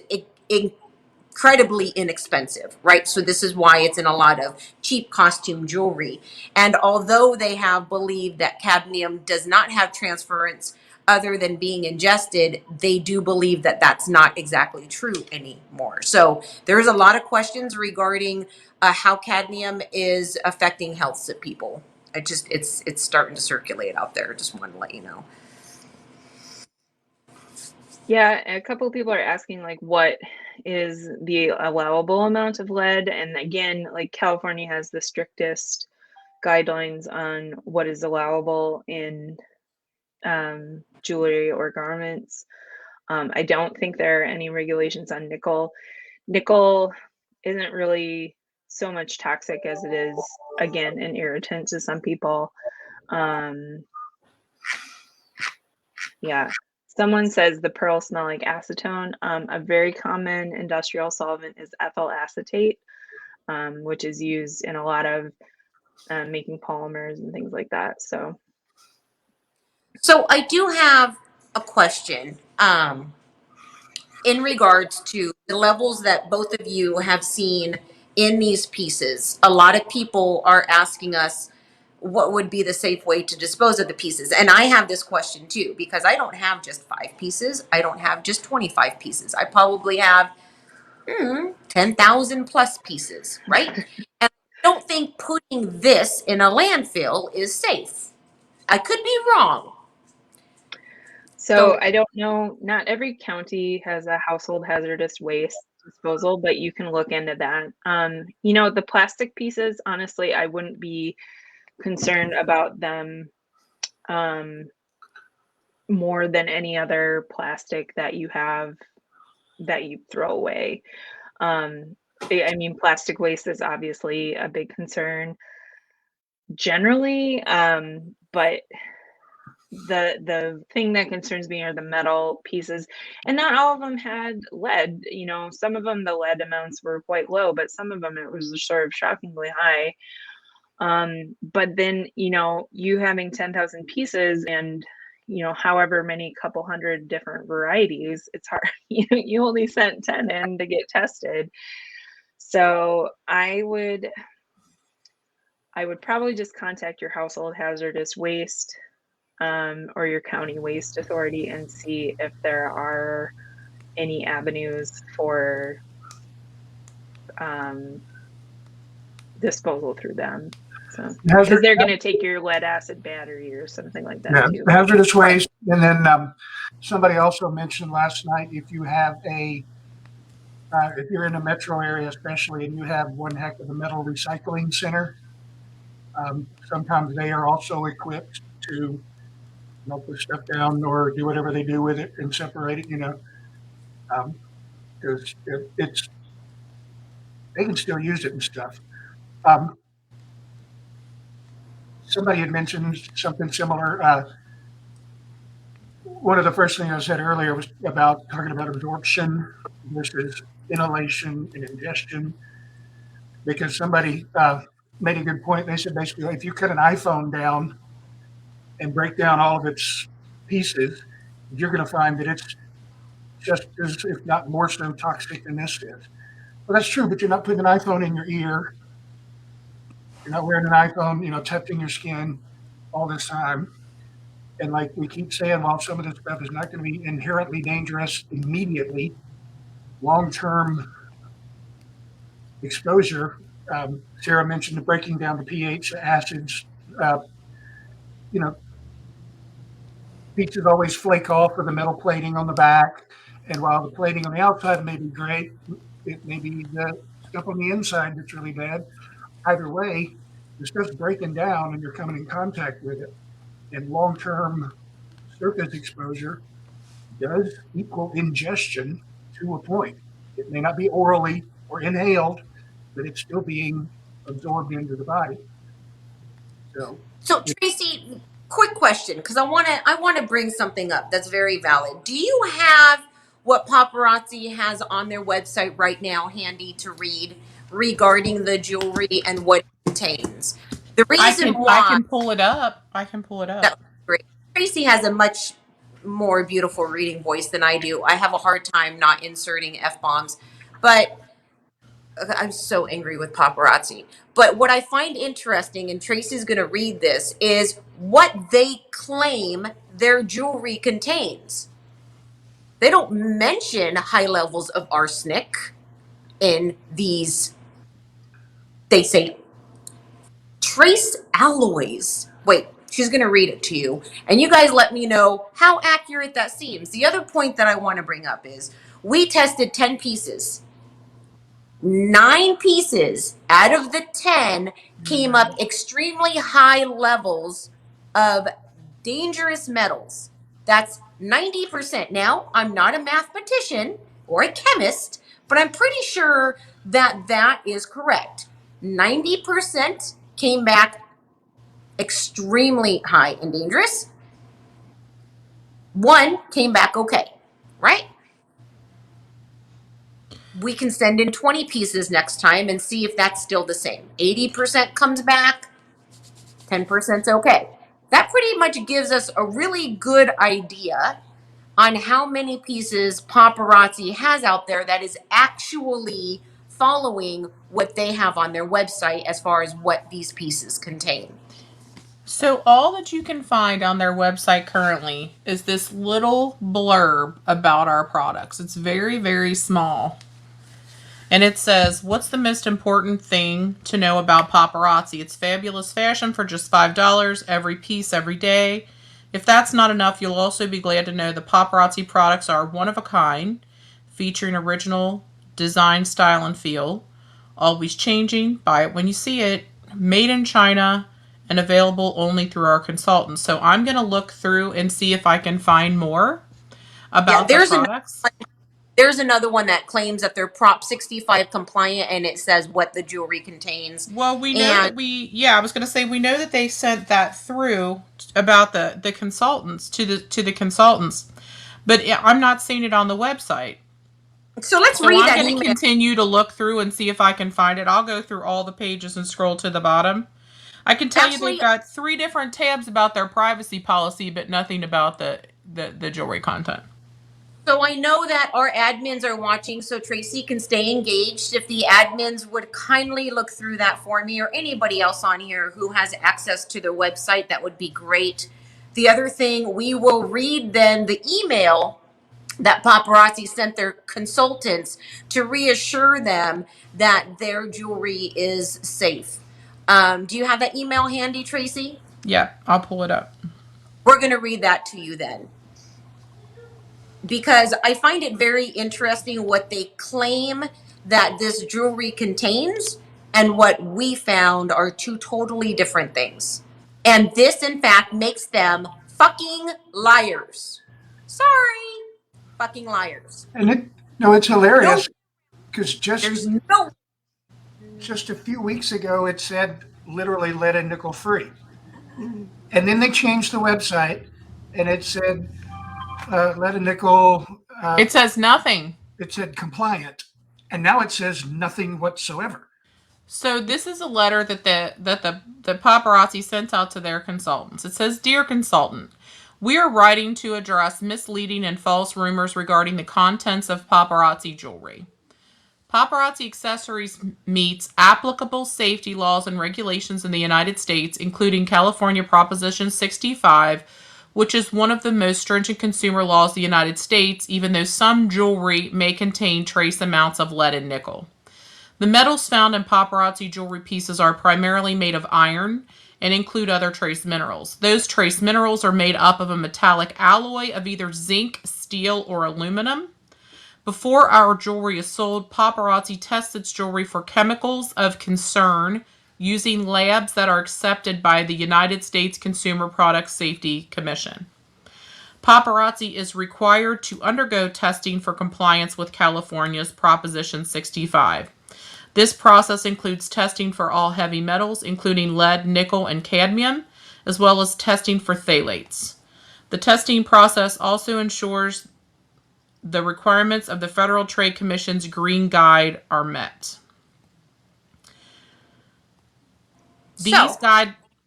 B: incredibly inexpensive, right? So this is why it's in a lot of cheap costume jewelry. And although they have believed that cadmium does not have transference other than being ingested, they do believe that that's not exactly true anymore. So there's a lot of questions regarding how cadmium is affecting health of people. It's starting to circulate out there. Just want to let you know.
C: Yeah, a couple of people are asking like what is the allowable amount of lead, and again, like California has the strictest guidelines on what is allowable in jewelry or garments. I don't think there are any regulations on nickel. Nickel isn't really so much toxic as it is, again, an irritant to some people. Yeah. Someone says the pearls smell like acetone. A very common industrial solvent is ethyl acetate, which is used in a lot of making polymers and things like that. So
B: So I do have a question in regards to the levels that both of you have seen in these pieces. A lot of people are asking us what would be the safe way to dispose of the pieces. And I have this question too, because I don't have just 5 pieces. I don't have just 25 pieces. I probably have 10,000 plus pieces, right? And I don't think putting this in a landfill is safe. I could be wrong.
C: So I don't know, not every county has a household hazardous waste disposal, but you can look into that. You know, the plastic pieces, honestly, I wouldn't be concerned about them more than any other plastic that you have that you throw away. I mean, plastic waste is obviously a big concern generally, but the thing that concerns me are the metal pieces, and not all of them had lead. You know, some of them the lead amounts were quite low, but some of them it was sort of shockingly high. But then, you know, you having 10,000 pieces and, you know, however many couple hundred different varieties, it's hard. You only sent 10 in to get tested. So I would probably just contact your household hazardous waste or your county waste authority and see if there are any avenues for disposal through them. So, because they're going to take your lead acid battery or something like that too.
D: Hazardous waste. And then somebody also mentioned last night, if you have if you're in a metro area especially, and you have one heck of a metal recycling center, sometimes they are also equipped to put stuff down or do whatever they do with it and separate it, because they can still use it and stuff. Somebody had mentioned something similar. One of the first things I said earlier was talking about absorption versus inhalation and ingestion, because somebody made a good point. They said basically, if you cut an iPhone down and break down all of its pieces, you're going to find that it's just as, if not more so, toxic than this is. Well, that's true, but you're not putting an iPhone in your ear. You're not wearing an iPhone, touching your skin all this time. And like we keep saying, while some of this stuff is not going to be inherently dangerous immediately, long-term exposure, Sarah mentioned the breaking down the pH, the acids, pieces always flake off with the metal plating on the back. And while the plating on the outside may be great, it may be the stuff on the inside that's really bad. Either way, the stuff's breaking down and you're coming in contact with it. And long-term surface exposure does equal ingestion to a point. It may not be orally or inhaled, but it's still being absorbed into the body.
B: So Tracy, quick question, because I want to bring something up that's very valid. Do you have what Paparazzi has on their website right now handy to read regarding the jewelry and what it contains? The reason why
A: I can pull it up.
B: That's great. Tracy has a much more beautiful reading voice than I do. I have a hard time not inserting F-bombs, but I'm so angry with Paparazzi. But what I find interesting, and Tracy's going to read this, is what they claim their jewelry contains. They don't mention high levels of arsenic in these, they say, trace alloys. Wait, she's going to read it to you. And you guys let me know how accurate that seems. The other point that I want to bring up is we tested 10 pieces. 9 pieces out of the 10 came up extremely high levels of dangerous metals. That's 90%. Now, I'm not a mathematician or a chemist, but I'm pretty sure that that is correct. 90% came back extremely high and dangerous. 1 came back okay, right? We can send in 20 pieces next time and see if that's still the same. 80% comes back, 10%'s okay. that pretty much gives us a really good idea on how many pieces Paparazzi has out there that is actually following what they have on their website as far as what these pieces contain.
A: So all that you can find on their website currently is this little blurb about our products. It's very, very small. And it says, what's the most important thing to know about Paparazzi? It's fabulous fashion for just $5, every piece, every day. If that's not enough, you'll also be glad to know the Paparazzi products are one of a kind, featuring original design, style, and feel. Always changing, buy it when you see it, made in China, and available only through our consultants. So I'm going to look through and see if I can find more about the products.
B: There's another one that claims that they're Prop 65 compliant, and it says what the jewelry contains.
A: Well, we know that I was going to say, we know that they sent that through about the consultants to the consultants, but I'm not seeing it on the website.
B: So let's read that.
A: I'm going to continue to look through and see if I can find it. I'll go through all the pages and scroll to the bottom. I can tell you they've got 3 different tabs about their privacy policy, but nothing about the jewelry content.
B: So I know that our admins are watching, so Tracy can stay engaged. If the admins would kindly look through that for me, or anybody else on here who has access to their website, that would be great. The other thing, we will read then the email that Paparazzi sent their consultants to reassure them that their jewelry is safe. Do you have that email handy, Tracy?
A: Yeah, I'll pull it up.
B: We're going to read that to you then, because I find it very interesting what they claim that this jewelry contains and what we found are 2 totally different things. And this, in fact, makes them fucking liars. Sorry, fucking liars.
D: And it's hilarious because just a few weeks ago it said literally lead and nickel free, and then they changed the website and it said lead and nickel.
A: It says nothing.
D: It said compliant, and now it says nothing whatsoever.
A: So this is a letter that the Paparazzi sent out to their consultants. It says, "Dear consultant, we are writing to address misleading and false rumors regarding the contents of Paparazzi jewelry. Paparazzi Accessories meets applicable safety laws and regulations in the United States, including California Proposition 65, which is one of the most stringent consumer laws in the United States, even though some jewelry may contain trace amounts of lead and nickel. The metals found in Paparazzi jewelry pieces are primarily made of iron and include other trace minerals. Those trace minerals are made up of a metallic alloy of either zinc, steel, or aluminum. Before our jewelry is sold, Paparazzi tests its jewelry for chemicals of concern using labs that are accepted by the United States Consumer Product Safety Commission. Paparazzi is required to undergo testing for compliance with California's Proposition 65. This process includes testing for all heavy metals, including lead, nickel, and cadmium, as well as testing for phthalates. The testing process also ensures the requirements of the Federal Trade Commission's Green Guide are met."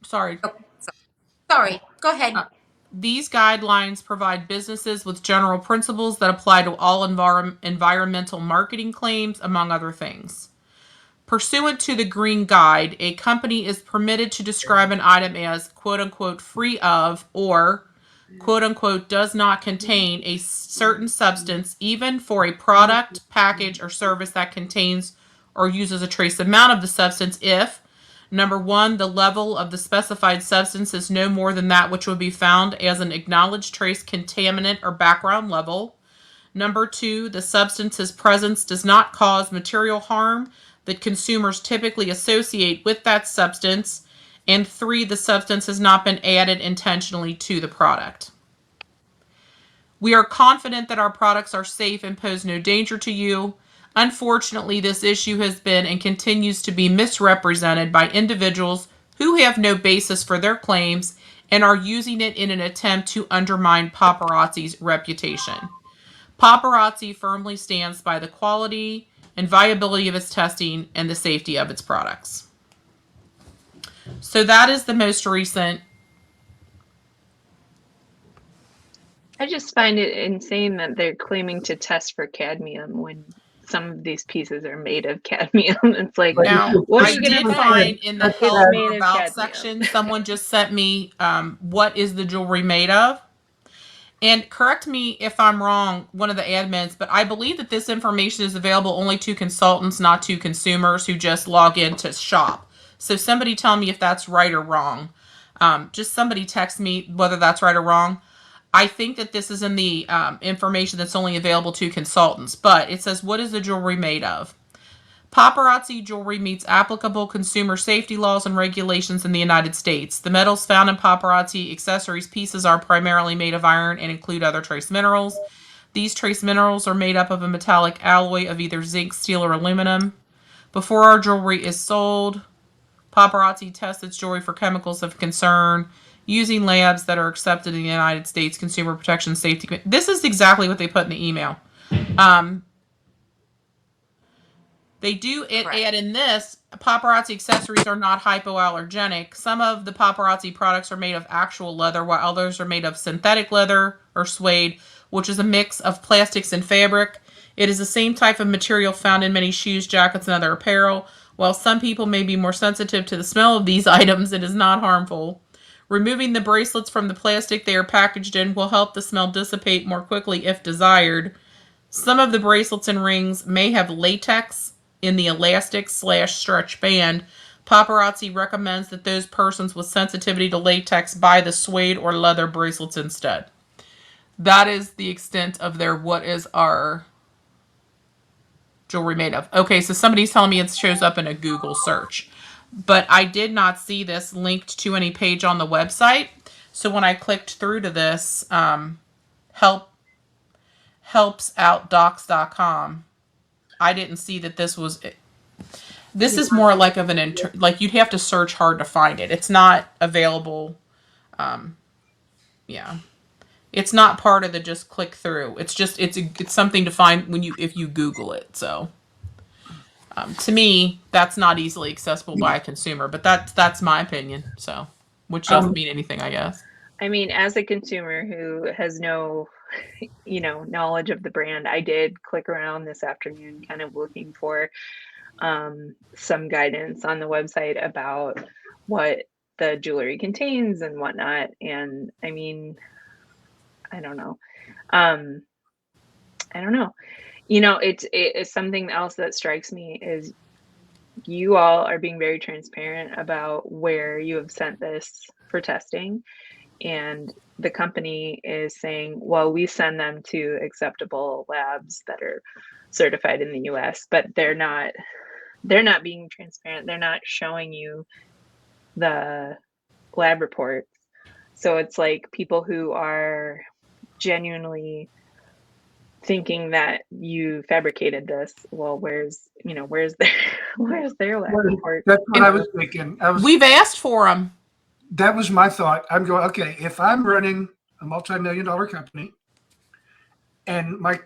B: Sorry, go ahead.
A: These guidelines provide businesses with general principles that apply to all environmental marketing claims, among other things. Pursuant to the Green Guide, a company is permitted to describe an item as quote-unquote free of or quote-unquote does not contain a certain substance, even for a product, package, or service that contains or uses a trace amount of the substance if, number 1, the level of the specified substance is no more than that which would be found as an acknowledged trace contaminant or background level. Number 2, the substance's presence does not cause material harm that consumers typically associate with that substance. And 3, the substance has not been added intentionally to the product. We are confident that our products are safe and pose no danger to you. Unfortunately, this issue has been and continues to be misrepresented by individuals who have no basis for their claims and are using it in an attempt to undermine Paparazzi's reputation. Paparazzi firmly stands by the quality and viability of its testing and the safety of its products. So that is the most recent
C: I just find it insane that they're claiming to test for cadmium when some of these pieces are made of cadmium. It's like,
A: Now,
C: what are
A: I
C: you going
A: did
C: to
A: find
C: test?
A: in the
C: It's
A: help
C: made
A: or
C: of
A: about
C: cadmium.
A: section, someone just sent me, what is the jewelry made of? And correct me if I'm wrong, one of the admins, but I believe that this information is available only to consultants, not to consumers who just log in to shop. So somebody tell me if that's right or wrong. Just somebody text me whether that's right or wrong. I think that this is in the information that's only available to consultants, but it says, what is the jewelry made of? Paparazzi jewelry meets applicable consumer safety laws and regulations in the United States. The metals found in paparazzi accessories pieces are primarily made of iron and include other trace minerals. These trace minerals are made up of a metallic alloy of either zinc, steel, or aluminum. Before our jewelry is sold, paparazzi tests its jewelry for chemicals of concern using labs that are accepted in the United States Consumer Protection Safety. This is exactly what they put in the email. They do add in this, paparazzi accessories are not hypoallergenic. Some of the paparazzi products are made of actual leather, while others are made of synthetic leather or suede, which is a mix of plastics and fabric. It is the same type of material found in many shoes, jackets, and other apparel. While some people may be more sensitive to the smell of these items, it is not harmful. Removing the bracelets from the plastic they are packaged in will help the smell dissipate more quickly if desired. Some of the bracelets and rings may have latex in the elastic/stretch band. Paparazzi recommends that those persons with sensitivity to latex buy the suede or leather bracelets instead. That is the extent of their what is our jewelry made of. Okay, so somebody's telling me it shows up in a Google search. But I did not see this linked to any page on the website. So when I clicked through to this, helpsoutdocs.com, I didn't see that this was. This is more like of an like you'd have to search hard to find it. It's not available. Yeah, it's not part of the just click through. It's just it's something to find when if you Google it. So to me, that's not easily accessible by a consumer. But that's my opinion. So which doesn't mean anything, I guess.
C: I mean, as a consumer who has no, knowledge of the brand, I did click around this afternoon, kind of looking for some guidance on the website about what the jewelry contains and whatnot. And I mean, I don't know. It's something else that strikes me is you all are being very transparent about where you have sent this for testing. And the company is saying, well, we send them to acceptable labs that are certified in the US, but they're not being transparent. They're not showing you the lab reports. So it's like people who are genuinely thinking that you fabricated this. Well, where's their lab report?
D: That's what I was thinking.
A: We've asked for them.
D: That was my thought. I'm going, okay, if I'm running a multi-million-dollar company and my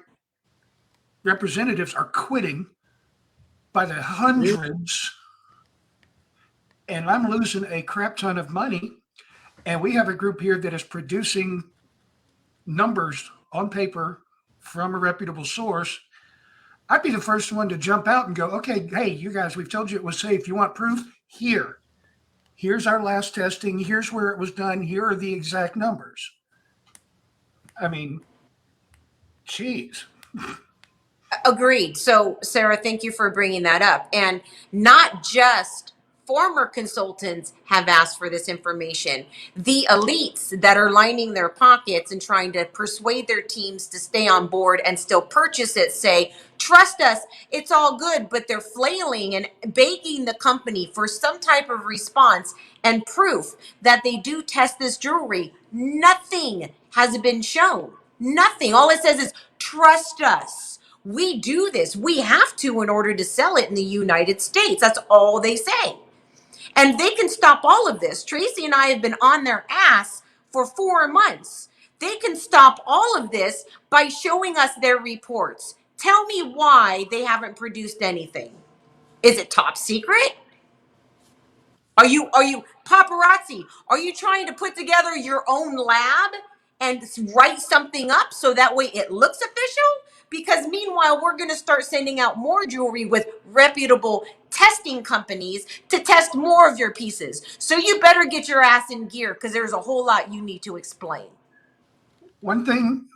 D: representatives are quitting by the hundreds and I'm losing a crap ton of money, and we have a group here that is producing numbers on paper from a reputable source, I'd be the first one to jump out and go, okay, hey, you guys, we've told you it was safe. You want proof? Here's our last testing. Here's where it was done. Here are the exact numbers. I mean, geez.
B: Agreed. So, Sarah, thank you for bringing that up. And not just former consultants have asked for this information. The elites that are lining their pockets and trying to persuade their teams to stay on board and still purchase it say, trust us, it's all good. But they're flailing and begging the company for some type of response and proof that they do test this jewelry. Nothing has been shown. Nothing. All it says is, trust us. We do this. We have to in order to sell it in the United States. That's all they say. And they can stop all of this. Tracy and I have been on their ass for 4 months. They can stop all of this by showing us their reports. Tell me why they haven't produced anything. Is it top secret? Are you paparazzi? Are you trying to put together your own lab and write something up so that way it looks official? Because meanwhile, we're going to start sending out more jewelry with reputable testing companies to test more of your pieces. So you better get your ass in gear, because there's a whole lot you need to explain.
D: One thing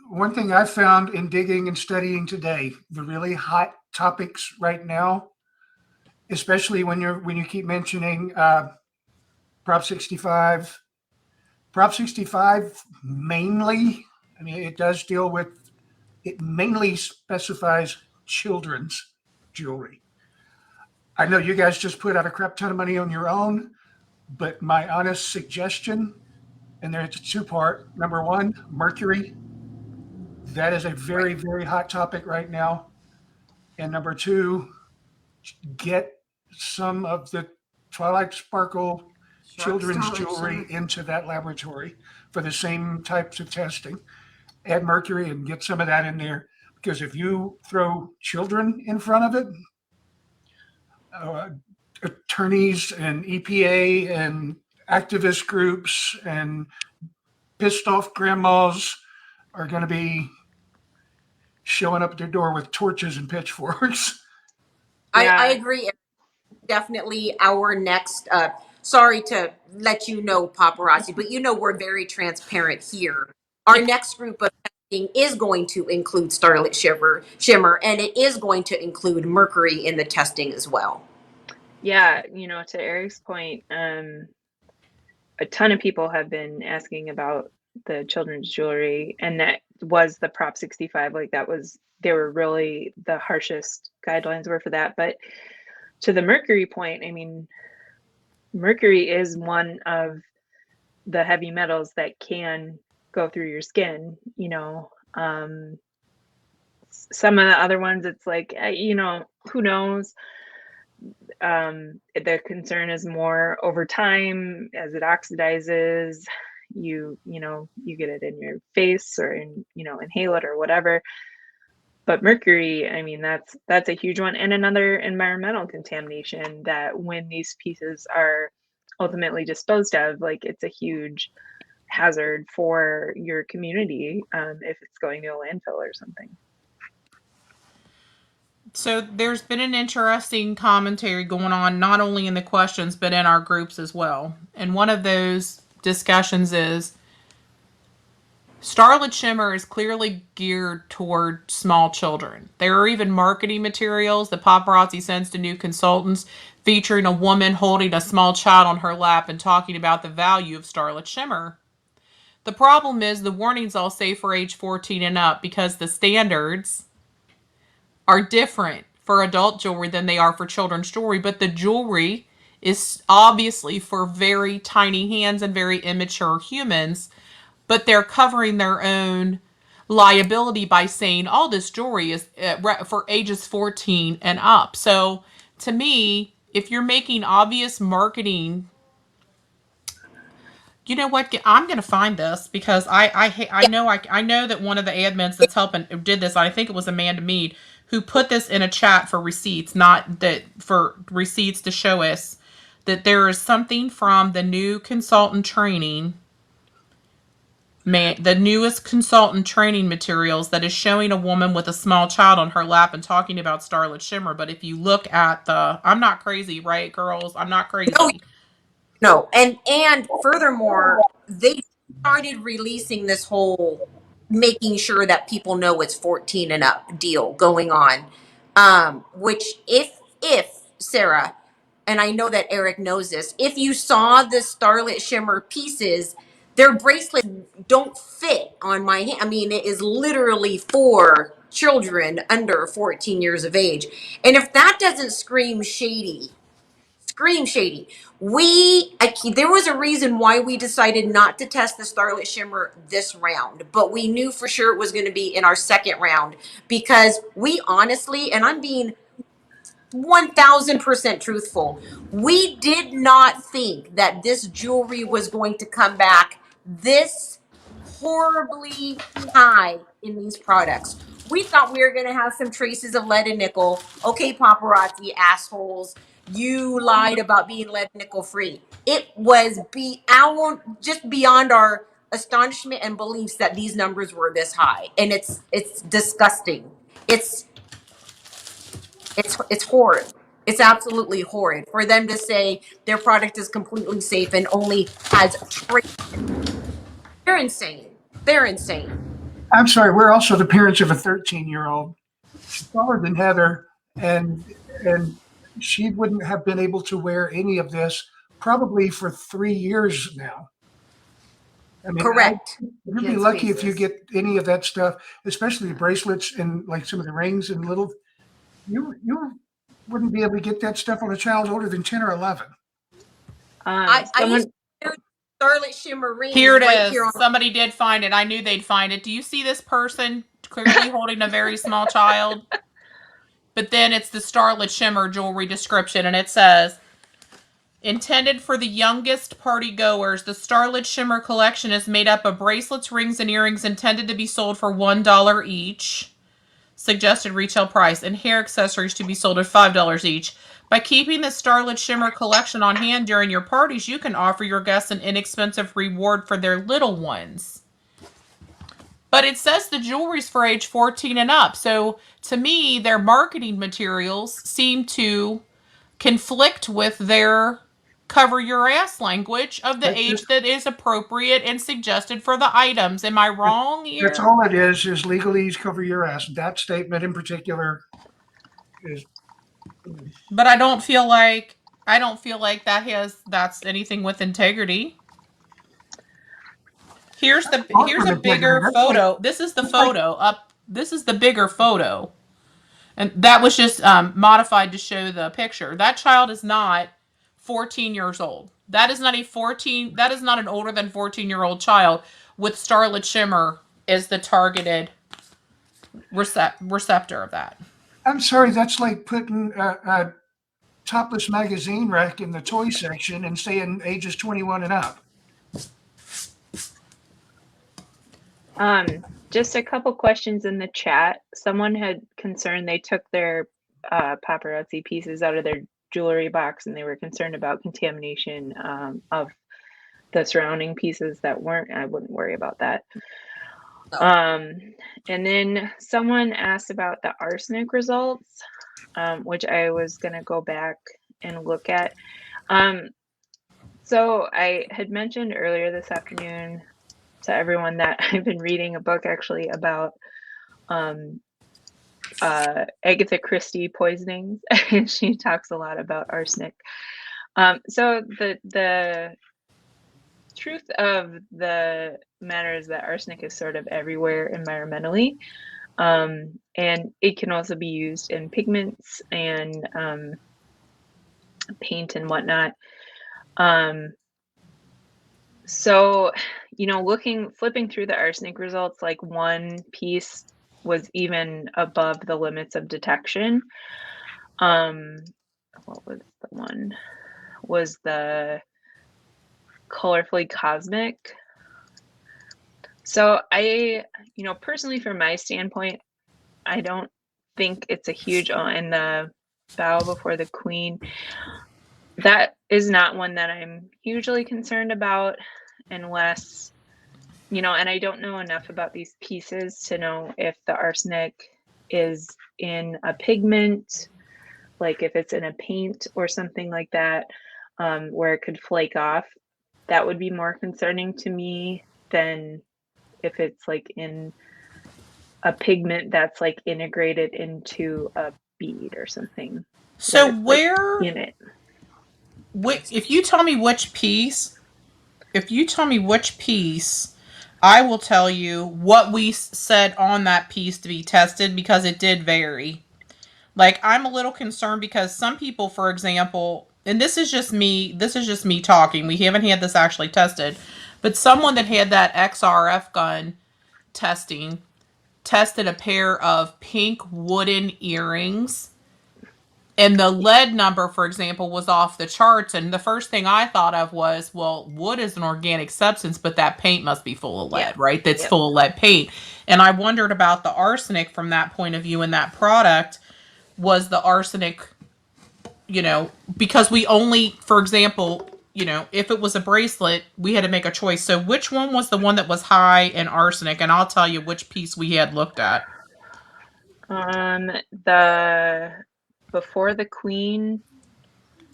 D: I found in digging and studying today, the really hot topics right now, especially when you keep mentioning Prop 65. Prop 65 mainly, I mean, it mainly specifies children's jewelry. I know you guys just put out a crap ton of money on your own, but my honest suggestion, and there's a two-part. Number one, mercury. That is a very, very hot topic right now. And number two, get some of the Twilight Sparkle children's jewelry into that laboratory for the same types of testing. Add mercury and get some of that in there, because if you throw children in front of it, attorneys and EPA and activist groups and pissed off grandmas are going to be showing up at their door with torches and pitchforks.
B: I agree. Definitely our next, sorry to let you know, Paparazzi, but we're very transparent here. Our next group of testing is going to include Starlit Shimmer, and it is going to include mercury in the testing as well.
C: Yeah, to Eric's point, a ton of people have been asking about the children's jewelry, and that was the Prop 65. Like they were really the harshest guidelines were for that. But to the mercury point, I mean, mercury is one of the heavy metals that can go through your skin. Some of the other ones, it's like, who knows? The concern is more over time as it oxidizes, you get it in your face or inhale it or whatever. But mercury, I mean, that's a huge one. And another environmental contamination that when these pieces are ultimately disposed of, like, it's a huge hazard for your community if it's going to a landfill or something.
A: So there's been an interesting commentary going on, not only in the questions, but in our groups as well. And one of those discussions is Starlit Shimmer is clearly geared toward small children. There are even marketing materials that Paparazzi sends to new consultants featuring a woman holding a small child on her lap and talking about the value of Starlit Shimmer. The problem is the warnings all say for age 14 and up, because the standards are different for adult jewelry than they are for children's jewelry, but the jewelry is obviously for very tiny hands and very immature humans, but they're covering their own liability by saying all this jewelry is for ages 14 and up. So to me, if you're making obvious marketing, you know what? I'm going to find this, because I know that one of the admins that's helping did this. I think it was Amanda Mead who put this in a chat for receipts, not that for receipts to show us that there is something from the new consultant training, the newest consultant training materials that is showing a woman with a small child on her lap and talking about Starlit Shimmer. But if you look at I'm not crazy, right, girls? I'm not crazy.
B: No. And furthermore, they started releasing this whole making sure that people know it's 14 and up deal going on. Which if Sarah, and I know that Eric knows this, if you saw the Starlit Shimmer pieces, their bracelets don't fit on my hand. I mean, it is literally for children under 14 years of age. And if that doesn't scream shady, there was a reason why we decided not to test the Starlit Shimmer this round, but we knew for sure it was going to be in our second round, because we honestly, and I'm being 1000% truthful, we did not think that this jewelry was going to come back this horribly high in these products. We thought we were going to have some traces of lead and nickel. Okay, Paparazzi assholes, you lied about being lead and nickel free. It was just beyond our astonishment and beliefs that these numbers were this high, and it's disgusting. It's horrid. It's absolutely horrid for them to say their product is completely safe and only has trace. They're insane. They're insane.
D: I'm sorry. We're also the parents of a 13-year-old. She's taller than Heather, and she wouldn't have been able to wear any of this probably for 3 years now. I mean,
B: Correct.
D: You'd be
E: Kids'
D: lucky if you
E: pieces.
D: get any of that stuff, especially the bracelets and like some of the rings and little. You wouldn't be able to get that stuff on a child older than 10 or 11.
B: I
C: Someone,
B: used to wear Starlit Shimmer rings
A: Here it
B: right
A: is.
B: here on
A: Somebody did find it. I knew they'd find it. Do you see this person clearly holding a very small child? But then it's the Starlit Shimmer jewelry description, and it says, intended for the youngest party goers, the Starlit Shimmer collection is made up of bracelets, rings, and earrings intended to be sold for $1 each. Suggested retail price, and hair accessories to be sold at $5 each. By keeping the Starlit Shimmer collection on hand during your parties, you can offer your guests an inexpensive reward for their little ones. But it says the jewelry's for age 14 and up. So to me, their marketing materials seem to conflict with their cover your ass language of the age that is appropriate and suggested for the items. Am I wrong here?
D: That's all it is legalese cover your ass. That statement in particular is.
A: But I don't feel like that's anything with integrity. Here's a bigger photo. This is the photo up. This is the bigger photo, and that was just modified to show the picture. That child is not 14 years old. That is not a 14. That is not an older than 14-year-old child with Starlit Shimmer as the targeted receptor of that.
D: I'm sorry, that's like putting a topless magazine rack in the toy section and saying ages 21 and up.
C: just a couple questions in the chat. Someone had concerned they took their paparazzi pieces out of their jewelry box and they were concerned about contamination of the surrounding pieces that weren't. I wouldn't worry about that. And then someone asked about the arsenic results, which I was going to go back and look at. So I had mentioned earlier this afternoon to everyone that I've been reading a book actually about Agatha Christie poisonings. And she talks a lot about arsenic. So the truth of the matter is that arsenic is sort of everywhere environmentally. And it can also be used in pigments and paint and whatnot. So, you know, flipping through the arsenic results, like one piece was even above the limits of detection. What was the one? Was the colorfully cosmic. So I, you know, personally from my standpoint, I don't think it's a huge, in the bow before the queen, that is not one that I'm hugely concerned about unless, you know, and I don't know enough about these pieces to know if the arsenic is in a pigment, like if it's in a paint or something like that, where it could flake off. That would be more concerning to me than if it's like in a pigment that's like integrated into a bead or something.
A: So where
C: in it?
A: If you tell me which piece, I will tell you what we said on that piece to be tested because it did vary. Like, I'm a little concerned because some people, for example, and this is just me talking. We haven't had this actually tested, but someone that had that XRF gun tested a pair of pink wooden earrings. And the lead number, for example, was off the charts. And the first thing I thought of was, well, wood is an organic substance, but that paint must be full of lead, right? That's full of lead paint. And I wondered about the arsenic from that point of view in that product. Was the arsenic, you know, because we only, for example, if it was a bracelet, we had to make a choice. So which one was the one that was high in arsenic? And I'll tell you which piece we had looked at.
C: The Before the Queen.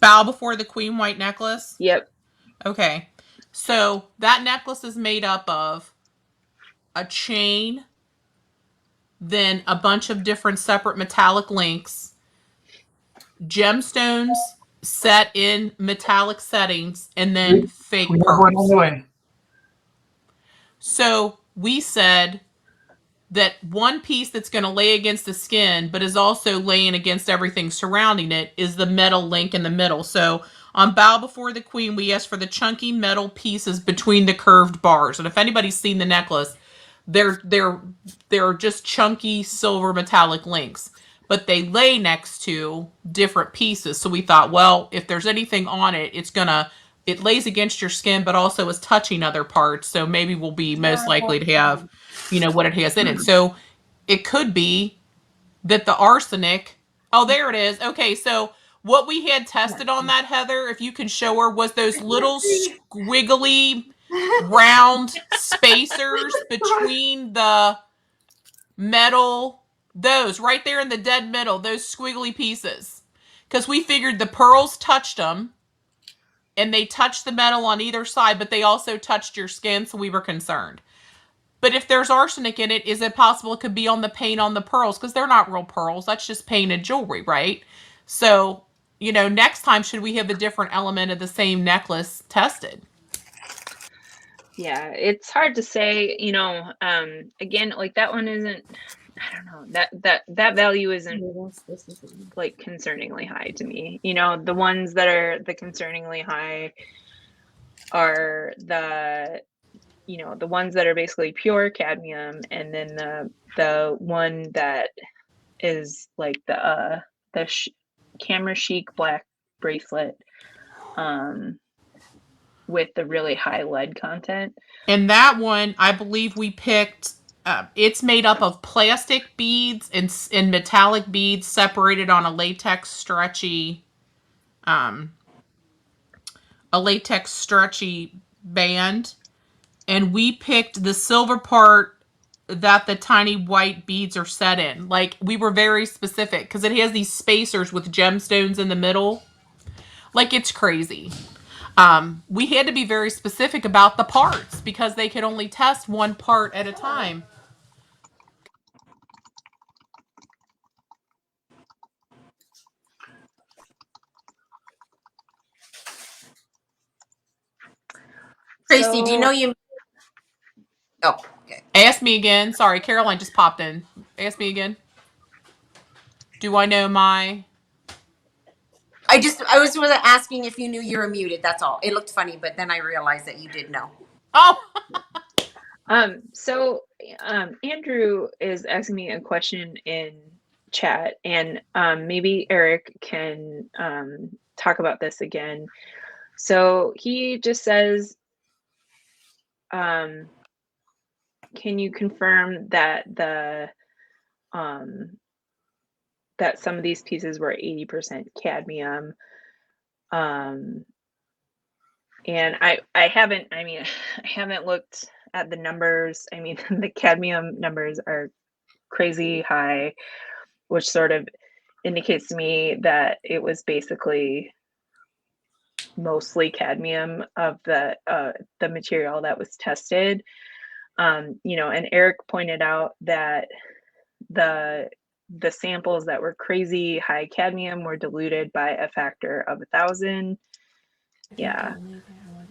A: Bow Before the Queen white necklace?
C: Yep.
A: Okay. So that necklace is made up of a chain, then a bunch of different separate metallic links, gemstones set in metallic settings, and then fake
D: We have one on the
A: pearls.
D: way.
A: So we said that one piece that's going to lay against the skin, but is also laying against everything surrounding it, is the metal link in the middle. So on Bow Before the Queen, we asked for the chunky metal pieces between the curved bars. And if anybody's seen the necklace, they're just chunky silver metallic links, but they lay next to different pieces. So we thought, well, if there's anything on it, it lays against your skin, but also is touching other parts. So maybe we'll be most likely to have, what it has in it. So it could be that the arsenic, oh, there it is. Okay. So what we had tested on that, Heather, if you can show her, was those little squiggly round spacers between the metal, those right there in the dead middle, those squiggly pieces. Because we figured the pearls touched them, and they touched the metal on either side, but they also touched your skin, so we were concerned. But if there's arsenic in it, is it possible it could be on the paint on the pearls? Because they're not real pearls. That's just painted jewelry, right? So, next time, should we have a different element of the same necklace tested?
C: Yeah, it's hard to say, again, like that one isn't, I don't know, that value isn't like concerningly high to me. The ones that are the concerningly high are the ones that are basically pure cadmium, and then the one that is like the camera chic black bracelet with the really high lead content.
A: And that one, I believe we picked, it's made up of plastic beads and metallic beads separated on a latex stretchy band. And we picked the silver part that the tiny white beads are set in. Like, we were very specific because it has these spacers with gemstones in the middle. Like, it's crazy. We had to be very specific about the parts because they could only test one part at a time.
B: Tracy, do you know you? Oh, okay.
A: Ask me again. Sorry, Caroline just popped in. Ask me again. Do I know my?
B: I was asking if you knew you were muted. That's all. It looked funny, but then I realized that you did know.
A: Oh.
C: So Andrew is asking me a question in chat, and maybe Eric can talk about this again. So he just says, can you confirm that that some of these pieces were 80% cadmium? And I haven't looked at the numbers. I mean, the cadmium numbers are crazy high, which sort of indicates to me that it was basically mostly cadmium of the material that was tested. And Eric pointed out that the samples that were crazy high cadmium were diluted by a factor of 1,000. Yeah,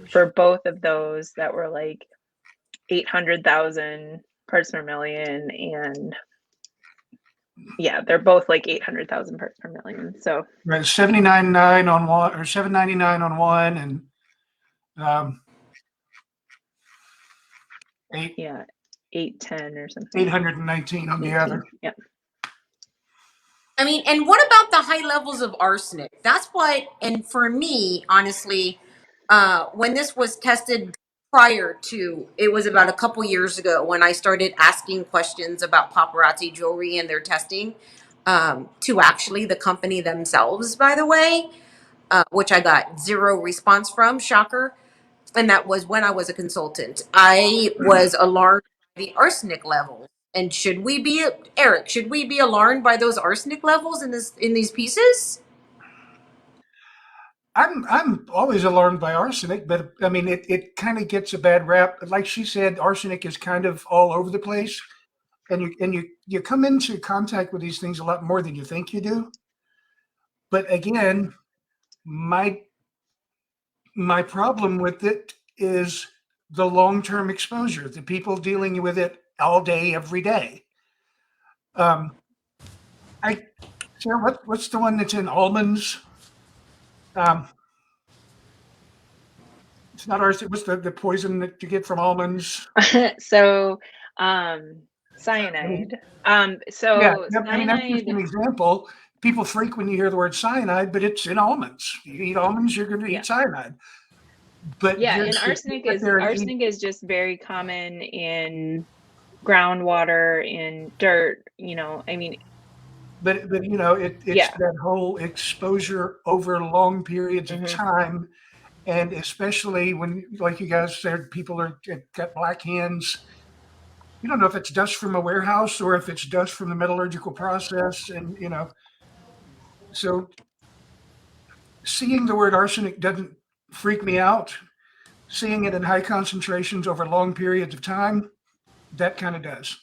C: for both of those that were like 800,000 parts per million, and yeah, they're both like 800,000 parts per million. So
D: right, 79.9 on one, or 799 on one, and
C: 810 or something.
D: 819 on the other.
C: Yeah.
B: I mean, and what about the high levels of arsenic? That's what, and for me, honestly, when this was tested prior to, it was about a couple years ago when I started asking questions about Paparazzi jewelry and their testing, to actually the company themselves, by the way. which I got zero response from. Shocker. And that was when I was a consultant. I was alarmed by the arsenic levels. And Eric, should we be alarmed by those arsenic levels in these pieces?
D: I'm always alarmed by arsenic, but I mean it kind of gets a bad rap. Like she said, arsenic is kind of all over the place, and you come into contact with these things a lot more than you think you do. But again, my problem with it is the long-term exposure, the people dealing with it all day, every day. Sarah, what's the one that's in almonds? It's not arsenic. What's the poison that you get from almonds?
C: So, cyanide.
D: Yeah,
C: Cyanide.
D: I mean, that's just an example. People freak when you hear the word cyanide, but it's in almonds. You eat almonds, you're going to eat cyanide. But
C: yeah, and arsenic is just very common in groundwater, in dirt. I mean,
D: but it's that whole exposure over long periods of time, and especially when, like you guys said, people got black hands. You don't know if it's dust from a warehouse or if it's dust from the metallurgical process, and so seeing the word arsenic doesn't freak me out. Seeing it in high concentrations over long periods of time, that kind of does.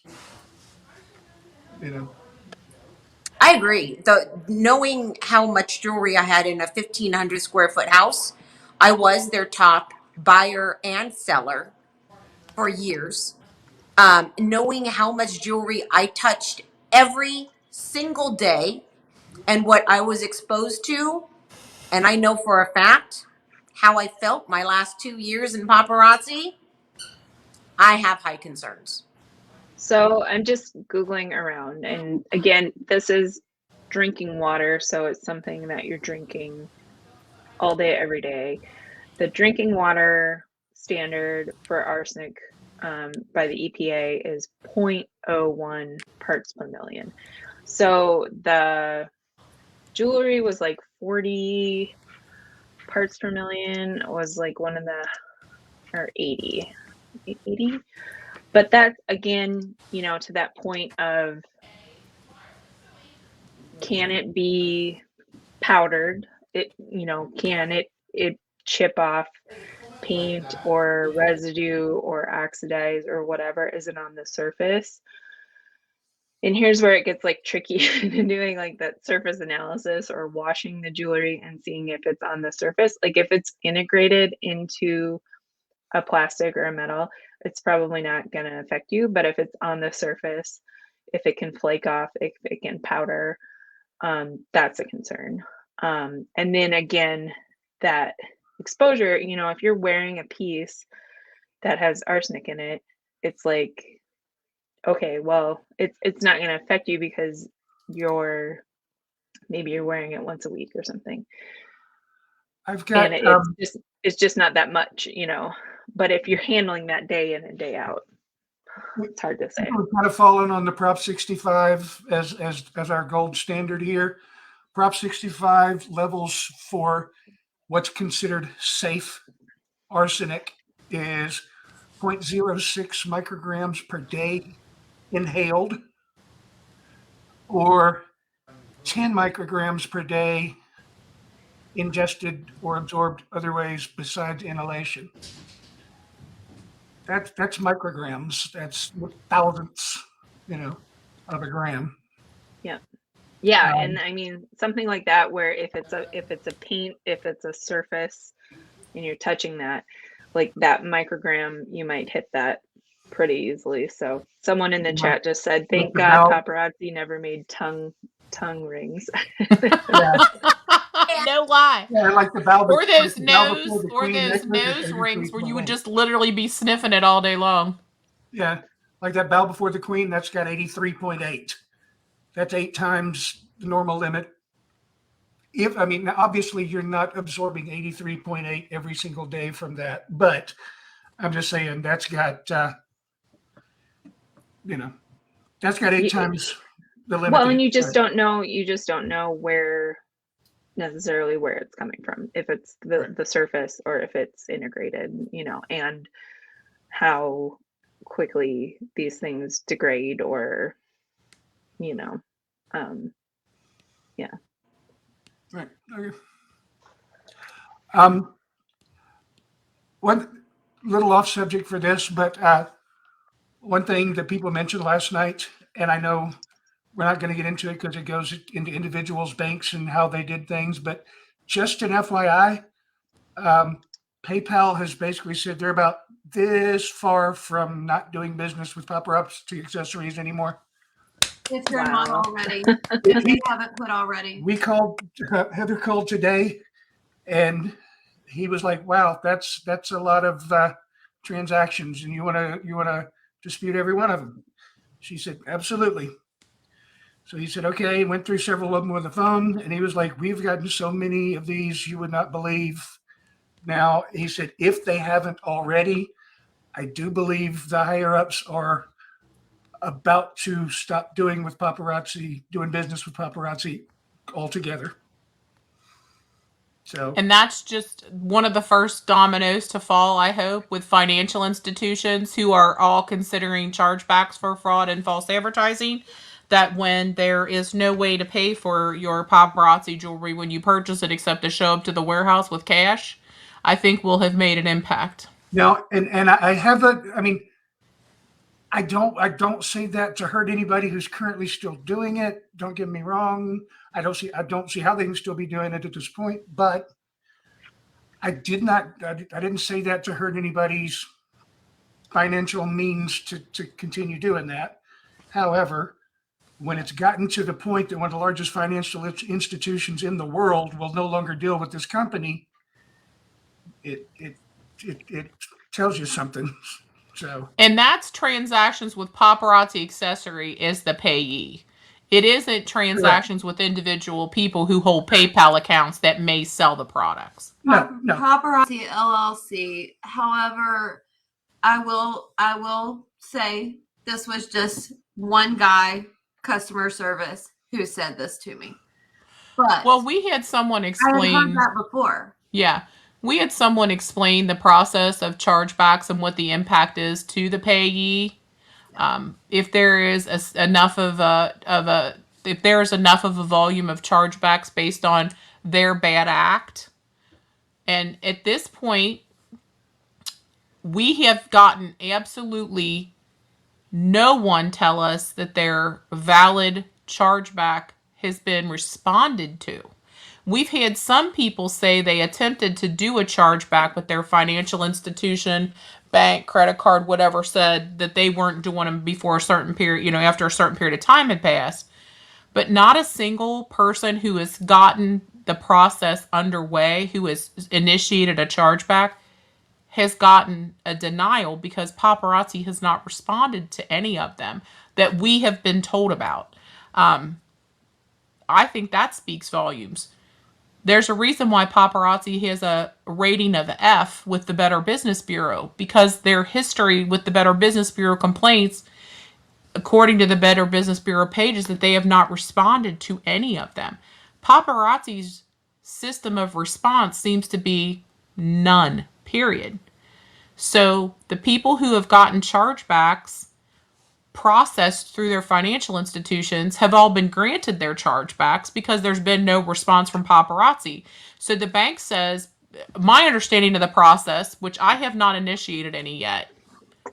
B: I agree. Knowing how much jewelry I had in a 1,500 square foot house, I was their top buyer and seller for years. Knowing how much jewelry I touched every single day and what I was exposed to, and I know for a fact how I felt my last 2 years in paparazzi, I have high concerns.
C: So I'm just Googling around, and again, this is drinking water, so it's something that you're drinking all day, every day. The drinking water standard for arsenic by the EPA is 0.01 parts per million. So the jewelry was like 40 parts per million, was like one of the, or 80. But that's, again, to that point of, can it be powdered? Can it chip off paint or residue or oxidize or whatever? Is it on the surface? And here's where it gets like tricky in doing like that surface analysis or washing the jewelry and seeing if it's on the surface. Like if it's integrated into a plastic or a metal, it's probably not going to affect you. But if it's on the surface, if it can flake off, if it can powder, that's a concern. And then again, that exposure, if you're wearing a piece that has arsenic in it, it's like, okay, well, it's not going to affect you because maybe you're wearing it once a week or something.
D: I've got,
C: and it's just not that much, but if you're handling that day in and day out, it's hard to say.
D: We're kind of falling on the Prop 65 as our gold standard here. Prop 65 levels for what's considered safe arsenic is 0.06 micrograms per day inhaled, or 10 micrograms per day ingested or absorbed other ways besides inhalation. That's micrograms. That's thousandths, of a gram.
C: Yeah, and I mean something like that, where if it's a paint, if it's a surface, and you're touching that, like that microgram, you might hit that pretty easily. So someone in the chat just said, "Thank God paparazzi never made tongue rings."
A: No lie.
D: Yeah, like the valve.
A: Or those nose rings where you would just literally be sniffing it all day long.
D: Yeah, like that bow before the queen, that's got 83.8. That's 8 times the normal limit. Obviously you're not absorbing 83.8 every single day from that, but I'm just saying that's got, that's got 8 times the limit.
C: Well, and you just don't know where necessarily where it's coming from, if it's the surface or if it's integrated, and how quickly these things degrade or, yeah.
D: Right. Okay. One little off subject for this, but one thing that people mentioned last night, and I know we're not going to get into it because it goes into individuals' banks and how they did things, but just an FYI, PayPal has basically said they're about this far from not doing business with Paparazzi accessories anymore.
E: If they're not already, if they haven't put already.
D: We called, Heather called today, and he was like, "Wow, that's a lot of transactions, and you want to dispute every one of them." She said, "Absolutely." So he said, "Okay." Went through several of them with the phone, and he was like, "We've gotten so many of these you would not believe." Now he said, if they haven't already, I do believe the higher ups are about to stop doing business with Paparazzi altogether. So,
A: And that's just one of the first dominoes to fall, I hope, with financial institutions who are all considering chargebacks for fraud and false advertising. That when there is no way to pay for your paparazzi jewelry when you purchase it except to show up to the warehouse with cash, I think we'll have made an impact.
D: now, and I have I don't say that to hurt anybody who's currently still doing it. Don't get me wrong. I don't see how they can still be doing it at this point, but I didn't say that to hurt anybody's financial means to continue doing that. However, when it's gotten to the point that one of the largest financial institutions in the world will no longer deal with this company, it tells you something. So,
A: and that's transactions with Paparazzi accessory is the payee. It isn't transactions with individual people who hold PayPal accounts that may sell the products.
D: No.
E: Paparazzi LLC. However, I will say this was just one guy, customer service, who said this to me. But
A: well, we had someone explain.
E: I had heard that before.
A: Yeah. We had someone explain the process of chargebacks and what the impact is to the payee. If there is enough of a volume of chargebacks based on their bad act, and at this point, we have gotten absolutely no one tell us that their valid chargeback has been responded to. We've had some people say they attempted to do a chargeback with their financial institution, bank, credit card, whatever, said that they weren't doing them before a certain period, after a certain period of time had passed. But not a single person who has gotten the process underway, who has initiated a chargeback, has gotten a denial because Paparazzi has not responded to any of them that we have been told about. I think that speaks volumes. There's a reason why Paparazzi has a rating of F with the Better Business Bureau, because their history with the Better Business Bureau complaints, according to the Better Business Bureau pages, that they have not responded to any of them. Paparazzi's system of response seems to be none, period. So the people who have gotten chargebacks processed through their financial institutions have all been granted their chargebacks because there's been no response from Paparazzi. So the bank says, my understanding of the process, which I have not initiated any yet,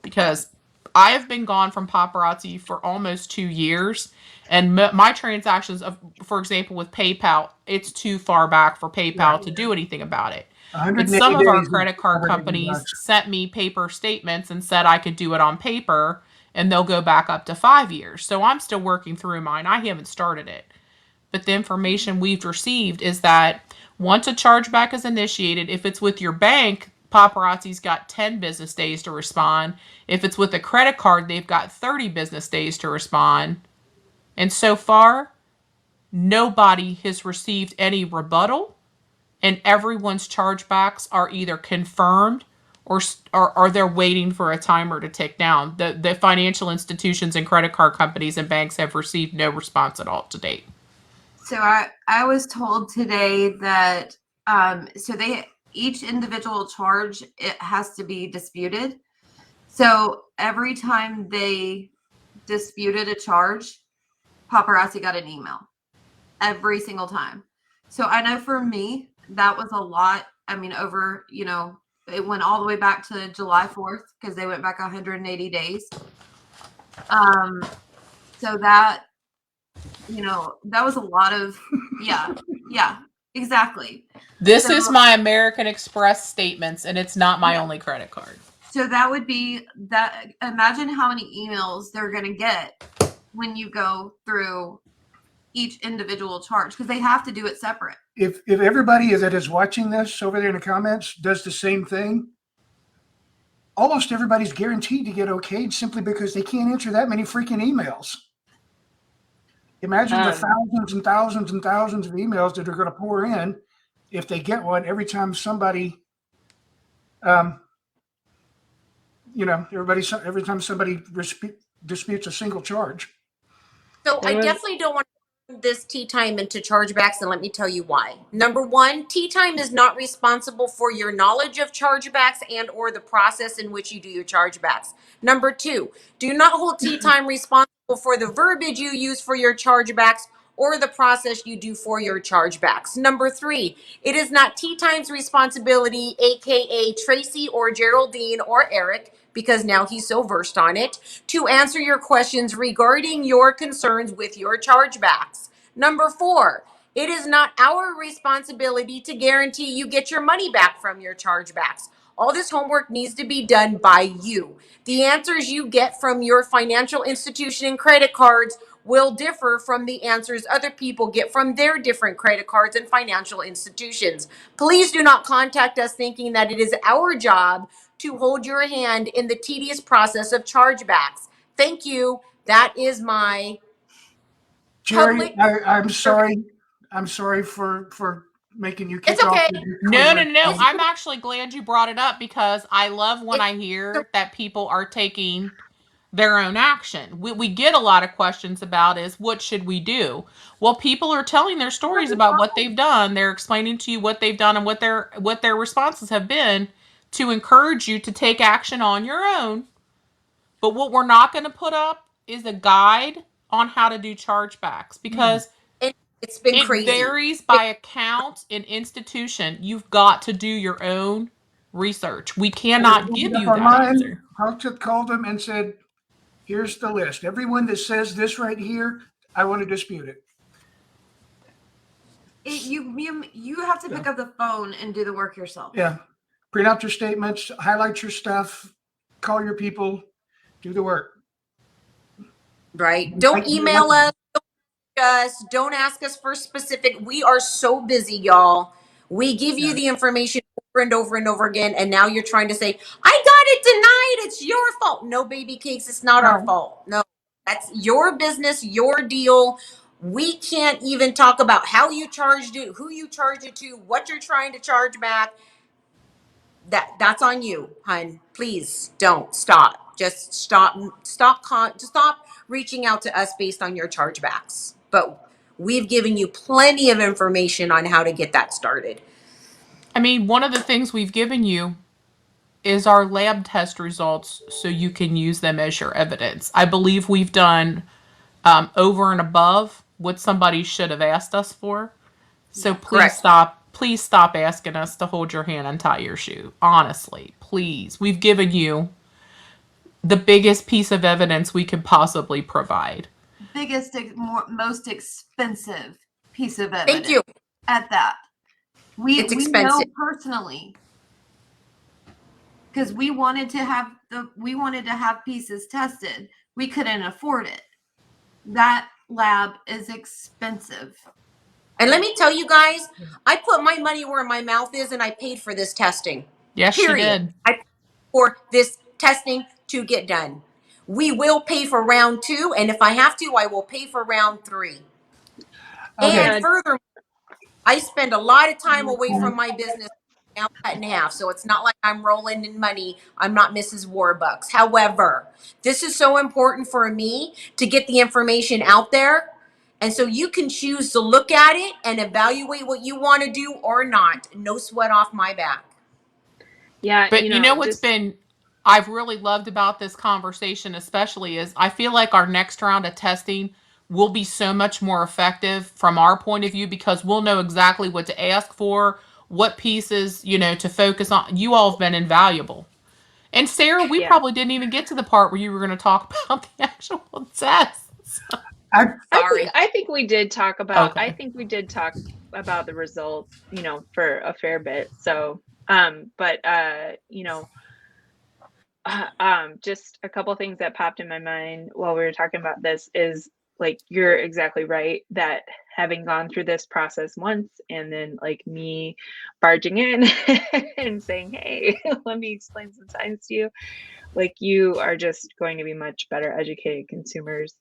A: because I have been gone from Paparazzi for almost 2 years, and my transactions, for example, with PayPal, it's too far back for PayPal to do anything about it. But some of our credit card companies sent me paper statements and said I could do it on paper, and they'll go back up to 5 years. So I'm still working through mine. I haven't started it. But the information we've received is that once a chargeback is initiated, if it's with your bank, Paparazzi's got 10 business days to respond. If it's with a credit card, they've got 30 business days to respond. And so far, nobody has received any rebuttal, and everyone's chargebacks are either confirmed or they're waiting for a timer to tick down. The financial institutions and credit card companies and banks have received no response at all to date.
E: So I was told today that so each individual charge, it has to be disputed. So every time they disputed a charge, Paparazzi got an email every single time. So I know for me, that was a lot. I mean, over, it went all the way back to July 4th because they went back 180 days. So that, that was a lot of, yeah, exactly.
A: This is my American Express statements, and it's not my only credit card.
E: So that would be that. Imagine how many emails they're going to get when you go through each individual charge, because they have to do it separate.
D: If everybody that is watching this over there in the comments does the same thing, almost everybody's guaranteed to get okayed simply because they can't answer that many freaking emails. Imagine the thousands and thousands and thousands of emails that are going to pour in if they get one every time somebody, every time somebody disputes a single charge.
B: So I definitely don't want to turn this tea time into chargebacks, and let me tell you why. Number one, tea time is not responsible for your knowledge of chargebacks and or the process in which you do your chargebacks. Number two, do not hold tea time responsible for the verbiage you use for your chargebacks or the process you do for your chargebacks. Number three, it is not tea time's responsibility, aka Tracy or Geraldine or Eric, because now he's so versed on it, to answer your questions regarding your concerns with your chargebacks. Number four, it is not our responsibility to guarantee you get your money back from your chargebacks. All this homework needs to be done by you. The answers you get from your financial institution and credit cards will differ from the answers other people get from their different credit cards and financial institutions. Please do not contact us thinking that it is our job to hold your hand in the tedious process of chargebacks. Thank you. That is my
D: Jerry, I'm sorry. I'm sorry for making you kick
B: It's okay.
D: off.
A: No. I'm actually glad you brought it up because I love when I hear that people are taking their own action. We get a lot of questions about is what should we do? Well, people are telling their stories about what they've done. They're explaining to you what they've done and what their responses have been to encourage you to take action on your own. But what we're not going to put up is a guide on how to do chargebacks because
B: it's been crazy.
A: It varies by account and institution. You've got to do your own research. We cannot give you that answer.
D: Hulk called them and said, here's the list. Everyone that says this right here, I want to dispute it.
E: You have to pick up the phone and do the work yourself.
D: Yeah. Print out your statements, highlight your stuff, call your people, do the work.
B: Right. Don't email us. Don't ask us for specific. We are so busy, y'all. We give you the information over and over and over again, and now you're trying to say, I got it denied. It's your fault. No, baby cakes. It's not our fault. No, that's your business, your deal. We can't even talk about how you charged it, who you charged it to, what you're trying to charge back. That's on you, hun. Please don't stop. Just stop reaching out to us based on your chargebacks. But we've given you plenty of information on how to get that started.
A: I mean, one of the things we've given you is our lab test results so you can use them as your evidence. I believe we've done over and above what somebody should have asked us for. So please stop asking us to hold your hand and tie your shoe. Honestly, please. We've given you the biggest piece of evidence we could possibly provide.
E: Biggest, most expensive piece of evidence.
B: Thank you.
E: At that.
B: It's expensive.
E: Know personally, because we wanted to have pieces tested. We couldn't afford it. That lab is expensive.
B: And let me tell you guys, I put my money where my mouth is, and I paid for this testing.
A: Yes, she did.
B: I paid for this testing to get done. We will pay for round 2, and if I have to, I will pay for round 3. Okay. And furthermore, I spend a lot of time away from my business now cut in half, so it's not like I'm rolling in money. I'm not Mrs. Warbucks. However, this is so important for me to get the information out there And so you can choose to look at it and evaluate what you want to do or not. No sweat off my back.
C: Yeah,
A: But you know what's
C: just
A: been I've really loved about this conversation especially is I feel like our next round of testing will be so much more effective from our point of view because we'll know exactly what to ask for, what pieces, to focus on. You all have been invaluable. And Sarah, we
C: yeah.
A: probably didn't even get to the part where you were going to talk about the actual tests.
B: Sorry.
C: I think we did talk about.
A: Okay.
C: I think we did talk about the results, for a fair bit. So, but just a couple things that popped in my mind while we were talking about this is like you're exactly right that having gone through this process once and then like me barging in and saying, hey, let me explain some science to you, like you are just going to be much better educated consumers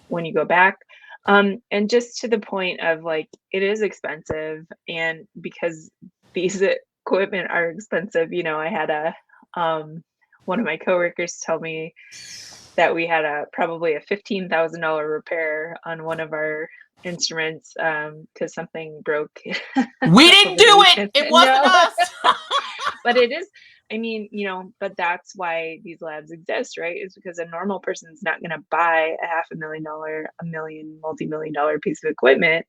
C: when you go back. And just to the point of like it is expensive, and because these equipment are expensive, I had one of my coworkers tell me that we had probably a $15,000 repair on one of our instruments because something broke.
A: We didn't do it. It wasn't us.
C: But it is, but that's why these labs exist, right? Is because a normal person's not going to buy a $500,000, multi-million-dollar piece of equipment,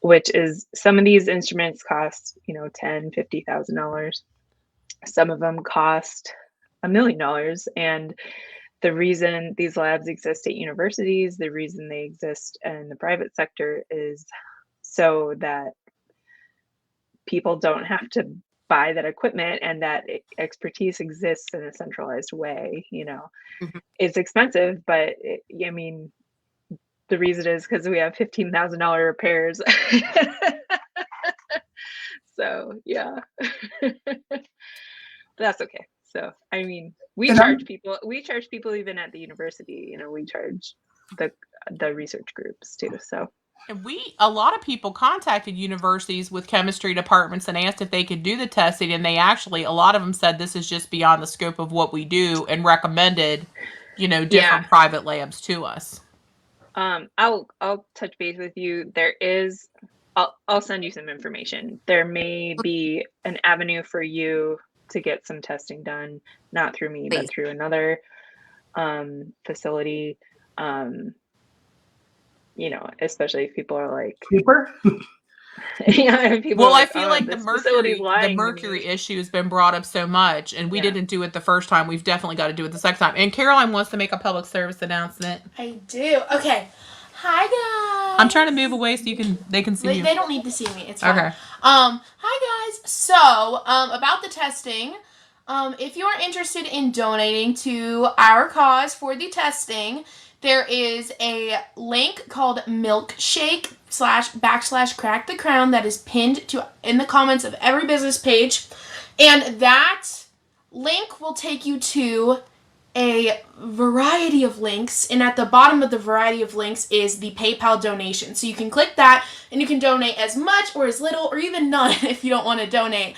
C: which is some of these instruments cost, $10,000, $50,000. Some of them cost $1 million. And the reason these labs exist at universities, the reason they exist in the private sector is so that people don't have to buy that equipment and that expertise exists in a centralized way.
B: Mhm.
C: It's expensive, but the reason is because we have $15,000 repairs. So yeah. That's okay. So we charge people even at the university, we charge the research groups too. So
A: And a lot of people contacted universities with chemistry departments and asked if they could do the testing, and a lot of them said this is just beyond the scope of what we do and recommended, different private labs to us.
C: I'll touch base with you. I'll send you some information. There may be an avenue for you to get some testing done, not through me, but through another facility. Especially if people are like
D: Cheaper?
C: yeah, people
A: well,
C: are
A: I feel like the mercury issue has been brought up so much, and we didn't do it the first time. We've definitely got to do it the second time. And Caroline wants to make a public service announcement.
F: I do. Okay. Hi guys.
A: I'm trying to move away so they can see you.
F: They don't need to see me. It's fine.
A: Okay.
F: Hi guys. So, about the testing, if you are interested in donating to our cause for the testing, there is a link called milkshake/crack the crown that is pinned in the comments of every business page, and that link will take you to a variety of links, and at the bottom of the variety of links is the PayPal donation. So you can click that and you can donate as much or as little or even none if you don't want to donate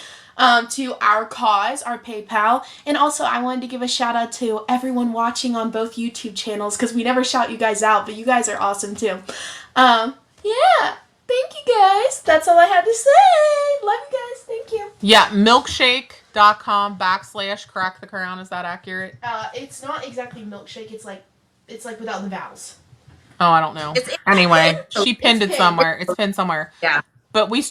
F: to our cause, our PayPal. And also I wanted to give a shout out to everyone watching on both YouTube channels because we never shout you guys out, but you guys are awesome too. Yeah. Thank you guys. That's all I had to say. Love you guys. Thank you.
A: Yeah, milkshake.com/crack the crown. Is that accurate?
F: It's not exactly milkshake. It's like without the vowels.
A: Oh, I don't know. Anyway, she pinned it somewhere. It's pinned somewhere.
B: Yeah.
A: But we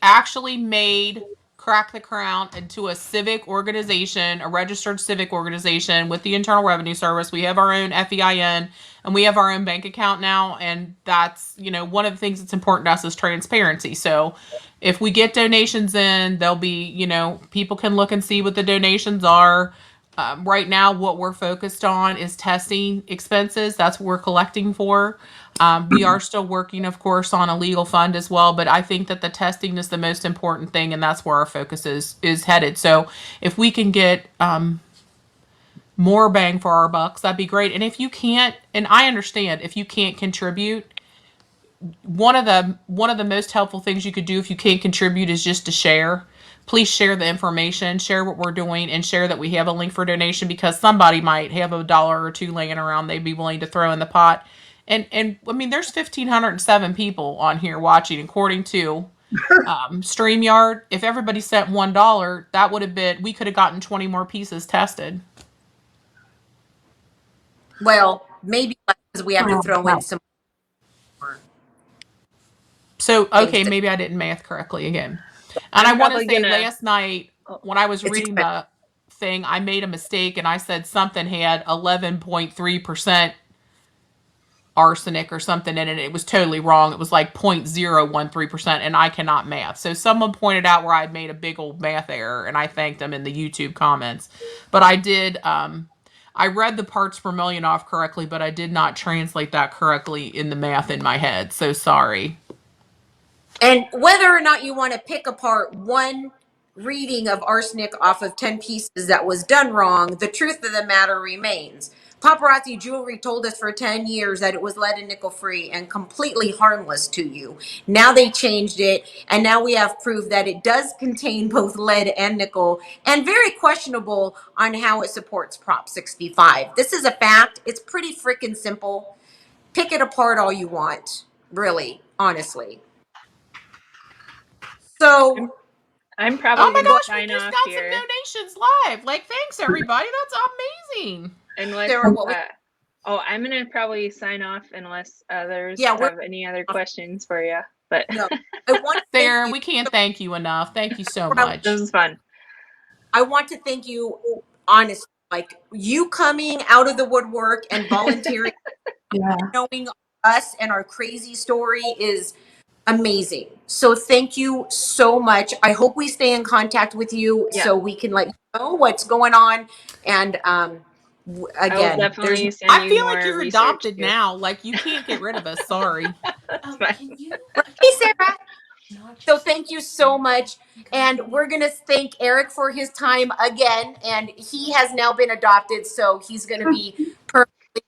A: actually made Crack the Crown into a civic organization, a registered civic organization with the Internal Revenue Service. We have our own FEIN and we have our own bank account now. And that's, one of the things that's important to us is transparency. So if we get donations in, there'll be, people can look and see what the donations are. Right now, what we're focused on is testing expenses. That's what we're collecting for. We are still working, of course, on a legal fund as well, but I think that the testing is the most important thing, and that's where our focus is headed. So if we can get more bang for our bucks, that'd be great. And if you can't, and I understand, if you can't contribute, one of the most helpful things you could do if you can't contribute is just to share. Please share the information, share what we're doing, and share that we have a link for donation because somebody might have $1 or $2 laying around they'd be willing to throw in the pot. And I mean, there's 1,507 people on here watching, according to StreamYard. If everybody sent $1, that would have been, we could have gotten 20 more pieces tested.
B: Well, maybe because we have to throw in some.
A: So, okay, maybe I didn't math correctly again. And I want to say last night when I was reading the thing, I made a mistake and I said something had 11.3% arsenic or something in it. It was totally wrong. It was like 0.013%, and I cannot math. So someone pointed out where I'd made a big old math error, and I thanked them in the YouTube comments. But I did, I read the parts per million off correctly, but I did not translate that correctly in the math in my head. So sorry.
B: And whether or not you want to pick apart one reading of arsenic off of 10 pieces that was done wrong, the truth of the matter remains. Paparazzi Jewelry told us for 10 years that it was lead and nickel free and completely harmless to you. Now they changed it, and now we have proof that it does contain both lead and nickel, and very questionable on how it supports Prop 65. This is a fact. It's pretty freaking simple. Pick it apart all you want, really, honestly. So
C: I'm probably
A: oh my
C: going
A: gosh,
C: to sign
A: we just
C: off
A: got
C: here.
A: some donations live. Like, thanks everybody. That's amazing.
C: Unless, I'm going to probably sign off unless others have any other questions for you. But
B: no, I want to
A: Sarah, we can't thank you enough. Thank you so much.
C: This is fun.
B: I want to thank you, honestly. Like, you coming out of the woodwork and volunteering, knowing us and our crazy story is amazing. So thank you so much. I hope we stay in contact with you so we can let you know what's going on. And again,
A: I feel like you're adopted now. Like, you can't get rid of us. Sorry.
B: Hey, Sarah. So thank you so much. And we're going to thank Eric for his time again. And he has now been adopted. So he's going to be perfectly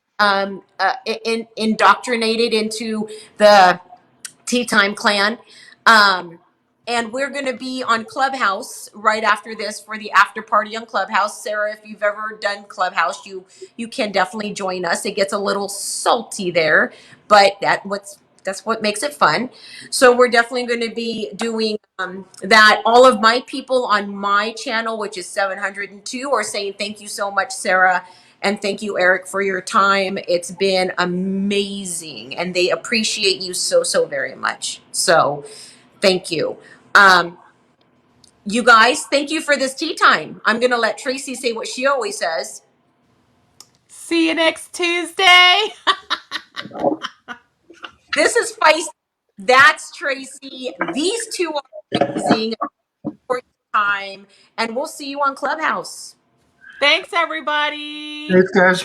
B: indoctrinated into the Tea Time Clan. And we're going to be on Clubhouse right after this for the after party on Clubhouse. Sarah, if you've ever done Clubhouse, you can definitely join us. It gets a little salty there, but that's what makes it fun. So we're definitely going to be doing that. All of my people on my channel, which is 702, are saying thank you so much, Sarah. And thank you, Eric, for your time. It's been amazing. And they appreciate you so, so very much. So thank you. You guys, thank you for this tea time. I'm going to let Tracy say what she always says.
A: See you next Tuesday.
B: This is Feisty. That's Tracy. These two are amazing for your time. And we'll see you on Clubhouse.
A: Thanks, everybody.
D: Thanks, guys.